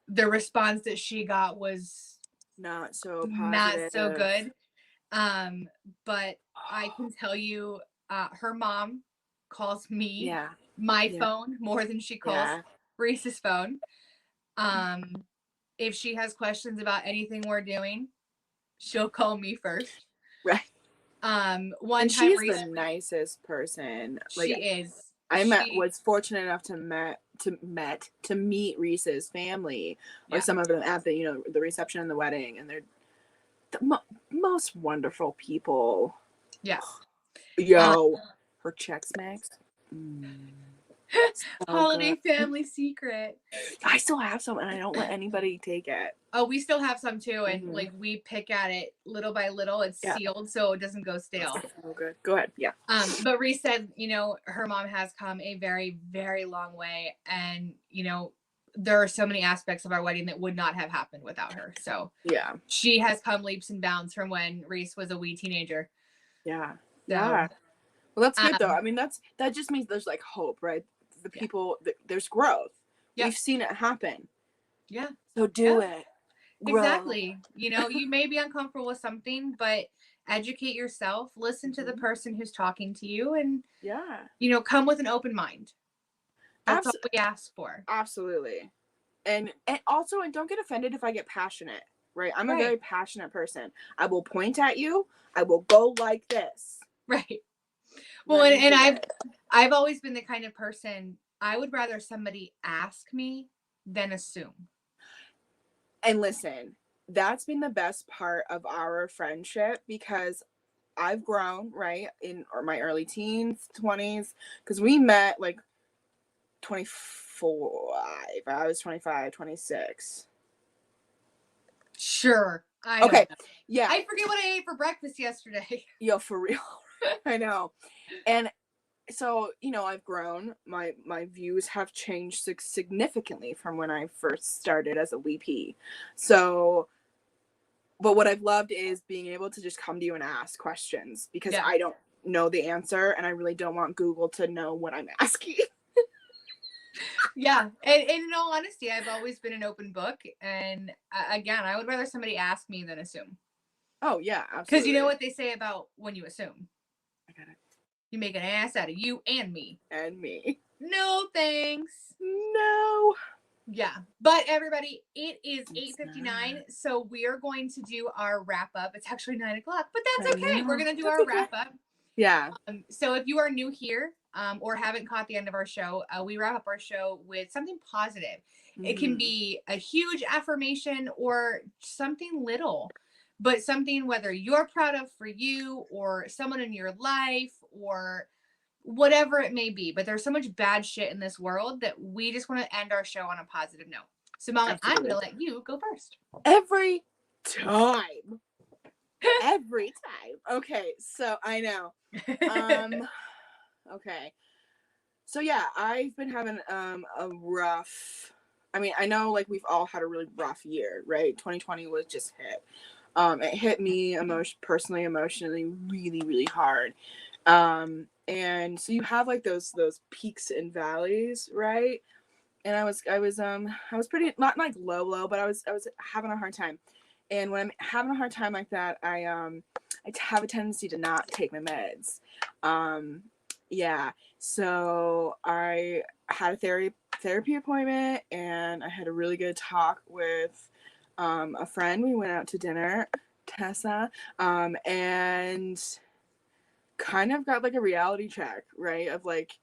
the response that she got was not so positive. Not so good. But I can tell you, her mom calls me my phone more than she calls Reese's phone. If she has questions about anything we're doing, she'll call me first. Right. One time she's Reese, the nicest person. She is. Was fortunate enough to meet Reese's family, or some of them at the the reception and the wedding, and they're the most wonderful people. Yeah. Yo, her check smacks. Holiday family secret. I still have some, and I don't let anybody take it. Oh, we still have some too, and like we pick at it little by little. It's sealed so it doesn't go stale. Oh, good. Go ahead. Yeah. But Reese said, her mom has come a very, very long way, and there are so many aspects of our wedding that would not have happened without her. So yeah, she has come leaps and bounds from when Reese was a wee teenager. Yeah. So, yeah. Well, that's good though. I mean, that just means there's like hope, right? The people, there's growth. Yep. We've seen it happen. Yeah. So do it. Grow. Exactly. You may be uncomfortable with something, but educate yourself, listen to the person who's talking to you, and come with an open mind. That's all we ask for. Absolutely. And also, don't get offended if I get passionate, right? I'm a very passionate person. I will point at you. I will go like this. Right. Well, and I've always been the kind of person, I would rather somebody ask me than assume. And listen, that's been the best part of our friendship, because I've grown, right, in my early teens, 20s, because we met like 25. I was 25, 26. Sure. Okay. Yeah. I forget what I ate for breakfast yesterday. Yo, for real. I know. And so, I've grown. My views have changed significantly from when I first started as a VP. So, but what I've loved is being able to just come to you and ask questions, because I don't know the answer, and I really don't want Google to know what I'm asking. Yeah. And in all honesty, I've always been an open book. And again, I would rather somebody ask me than assume. Oh, yeah, absolutely. Because you know what they say about when you assume? I got it. You make an ass out of you and me. And me. No thanks. No. Yeah. But everybody, it is 8:59, so we are going to do our wrap up. It's actually 9 o'clock, but that's okay. We're going to do our wrap up. Yeah. So if you are new here or haven't caught the end of our show, we wrap up our show with something positive. It can be a huge affirmation or something little, but something whether you're proud of for you or someone in your life or whatever it may be. But there's so much bad shit in this world that we just want to end our show on a positive note. So Molly, I'm going to let you go first. Every time. Every time. Okay, so I know. Okay. So yeah, I've been having a rough, I mean, I know like we've all had a really rough year, right? 2020 was just hit. It hit me personally, emotionally, really, really hard. And so you have like those peaks and valleys, right? And I was pretty not like low, but I was having a hard time. And when I'm having a hard time like that, I have a tendency to not take my meds. Yeah. So I had a therapy appointment, and I had a really good talk with a friend. We went out to dinner, Tessa, and kind of got like a reality check, right? Of like,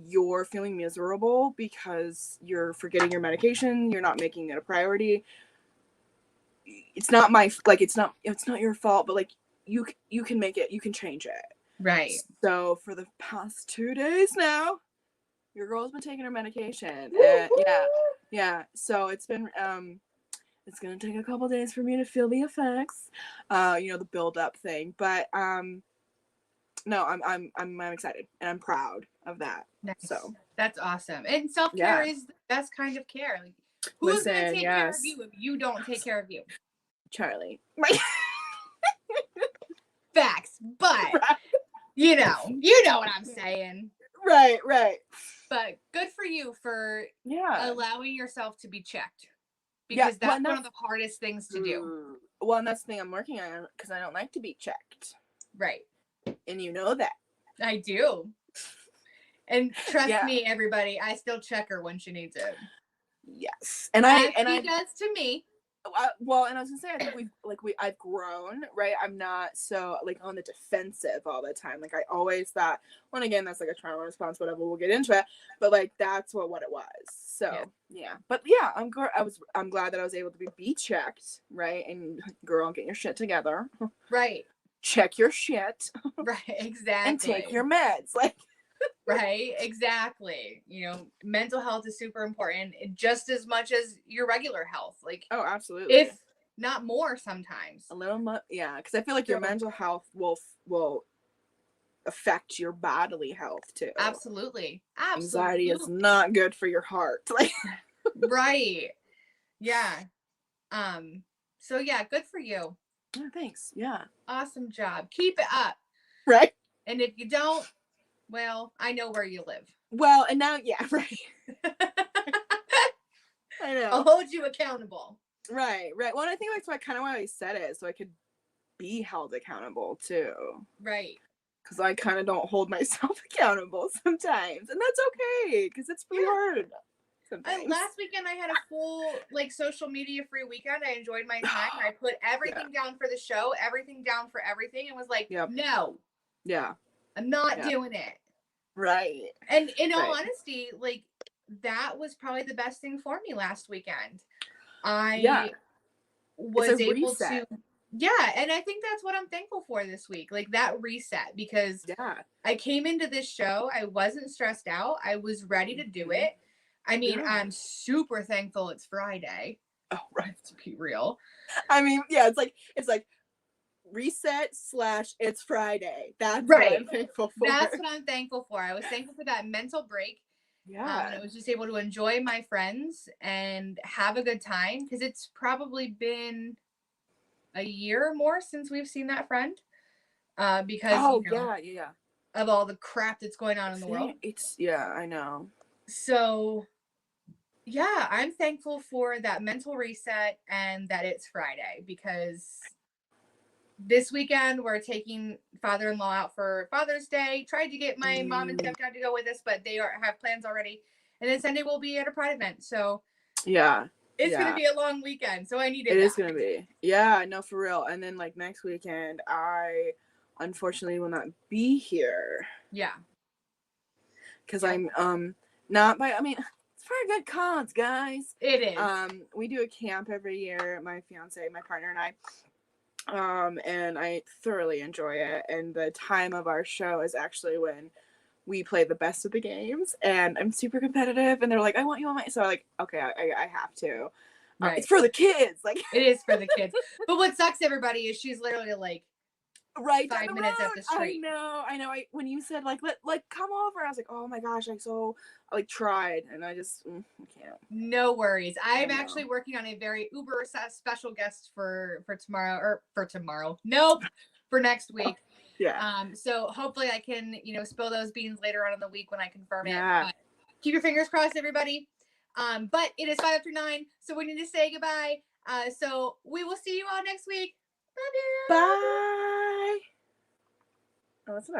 you're feeling miserable because you're forgetting your medication, you're not making it a priority. It's not it's not your fault, but like you can make it, you can change it. Right. So for the past 2 days now, your girl's been taking her medication. And yeah. So it's been it's gonna take a couple days for me to feel the effects, the build up thing. But no, I'm excited and I'm proud of that. Nice. So that's awesome. And self-care is the best kind of care. Like, who's gonna take care of you if you don't take care of you? Charlie. Facts, but you know what I'm saying. Right. But good for you for allowing yourself to be checked, because that's one of the hardest things to do. Well, and that's the thing I'm working on, because I don't like to be checked. Right. And you know that. I do. And trust me, everybody, I still check her when she needs it. Yes. And she does to me. Well, and I was gonna say, I think I've grown, right? I'm not so like on the defensive all the time. Like I always thought, well, and again, that's like a trauma response, whatever. We'll get into it, but like that's what it was. So but yeah, I'm glad that I was able to be checked, right? And girl, get your shit together, right? Check your shit, right? Exactly, and take your meds, like. Right, exactly. Mental health is super important, just as much as your regular health. Like, oh, absolutely. If not more, sometimes. A little more, yeah. Because I feel like your mental health will affect your bodily health too. Absolutely. Anxiety is not good for your heart. Like, right. Yeah. So yeah, good for you. Oh, thanks. Yeah. Awesome job. Keep it up. Right. And if you don't, well, I know where you live. Well, and now, yeah, right. I know. I'll hold you accountable. Right. Well, and I think that's why I said it, so I could be held accountable too. Right. Because I kind of don't hold myself accountable sometimes, and that's okay, because it's pretty hard. Last weekend I had a full social media free weekend. I enjoyed my time. I put everything down for the show, everything down for everything, and was like, no. Yeah. I'm not doing it. Right. And in all honesty, that was probably the best thing for me last weekend. I was able to. Yeah. And I think that's what I'm thankful for this week. That reset, because I came into this show. I wasn't stressed out. I was ready to do it. I mean, I'm super thankful it's Friday. Oh, right. To be real. I mean, it's like reset / it's Friday. That's what I'm thankful for. That's what I'm thankful for. I was thankful for that mental break. Yeah. And I was just able to enjoy my friends and have a good time, because it's probably been a year or more since we've seen that friend. Because of all the crap that's going on in the world. I know. So yeah, I'm thankful for that mental reset and that it's Friday, because this weekend we're taking father-in-law out for Father's Day. Tried to get my mom and stepdad to go with us, but they have plans already. And then Sunday we'll be at a Pride event. So yeah, it's gonna be a long weekend. So I need it. It is gonna be. Yeah, no, for real. And then like next weekend, I unfortunately will not be here. Yeah. Because I'm not by. I mean, it's for a good cause, guys. It is. We do a camp every year. My fiance, my partner, and I. And I thoroughly enjoy it. And the time of our show is actually when we play the best of the games. And I'm super competitive. And they're like, I want you on my. So I'm like, okay, I have to. Right. It's for the kids. Like it is for the kids. But what sucks, everybody, is she's literally like right 5 minutes up the street. I know. When you said like come over, I was like, oh my gosh, I tried, and I just I can't. No worries. I'm actually working on a very uber special guest for tomorrow. Nope, for next week. Yeah. So hopefully I can spill those beans later on in the week when I confirm it. Yeah. Keep your fingers crossed, everybody. But it is 5 after 9, so we need to say goodbye. So we will see you all next week. Love you. Bye.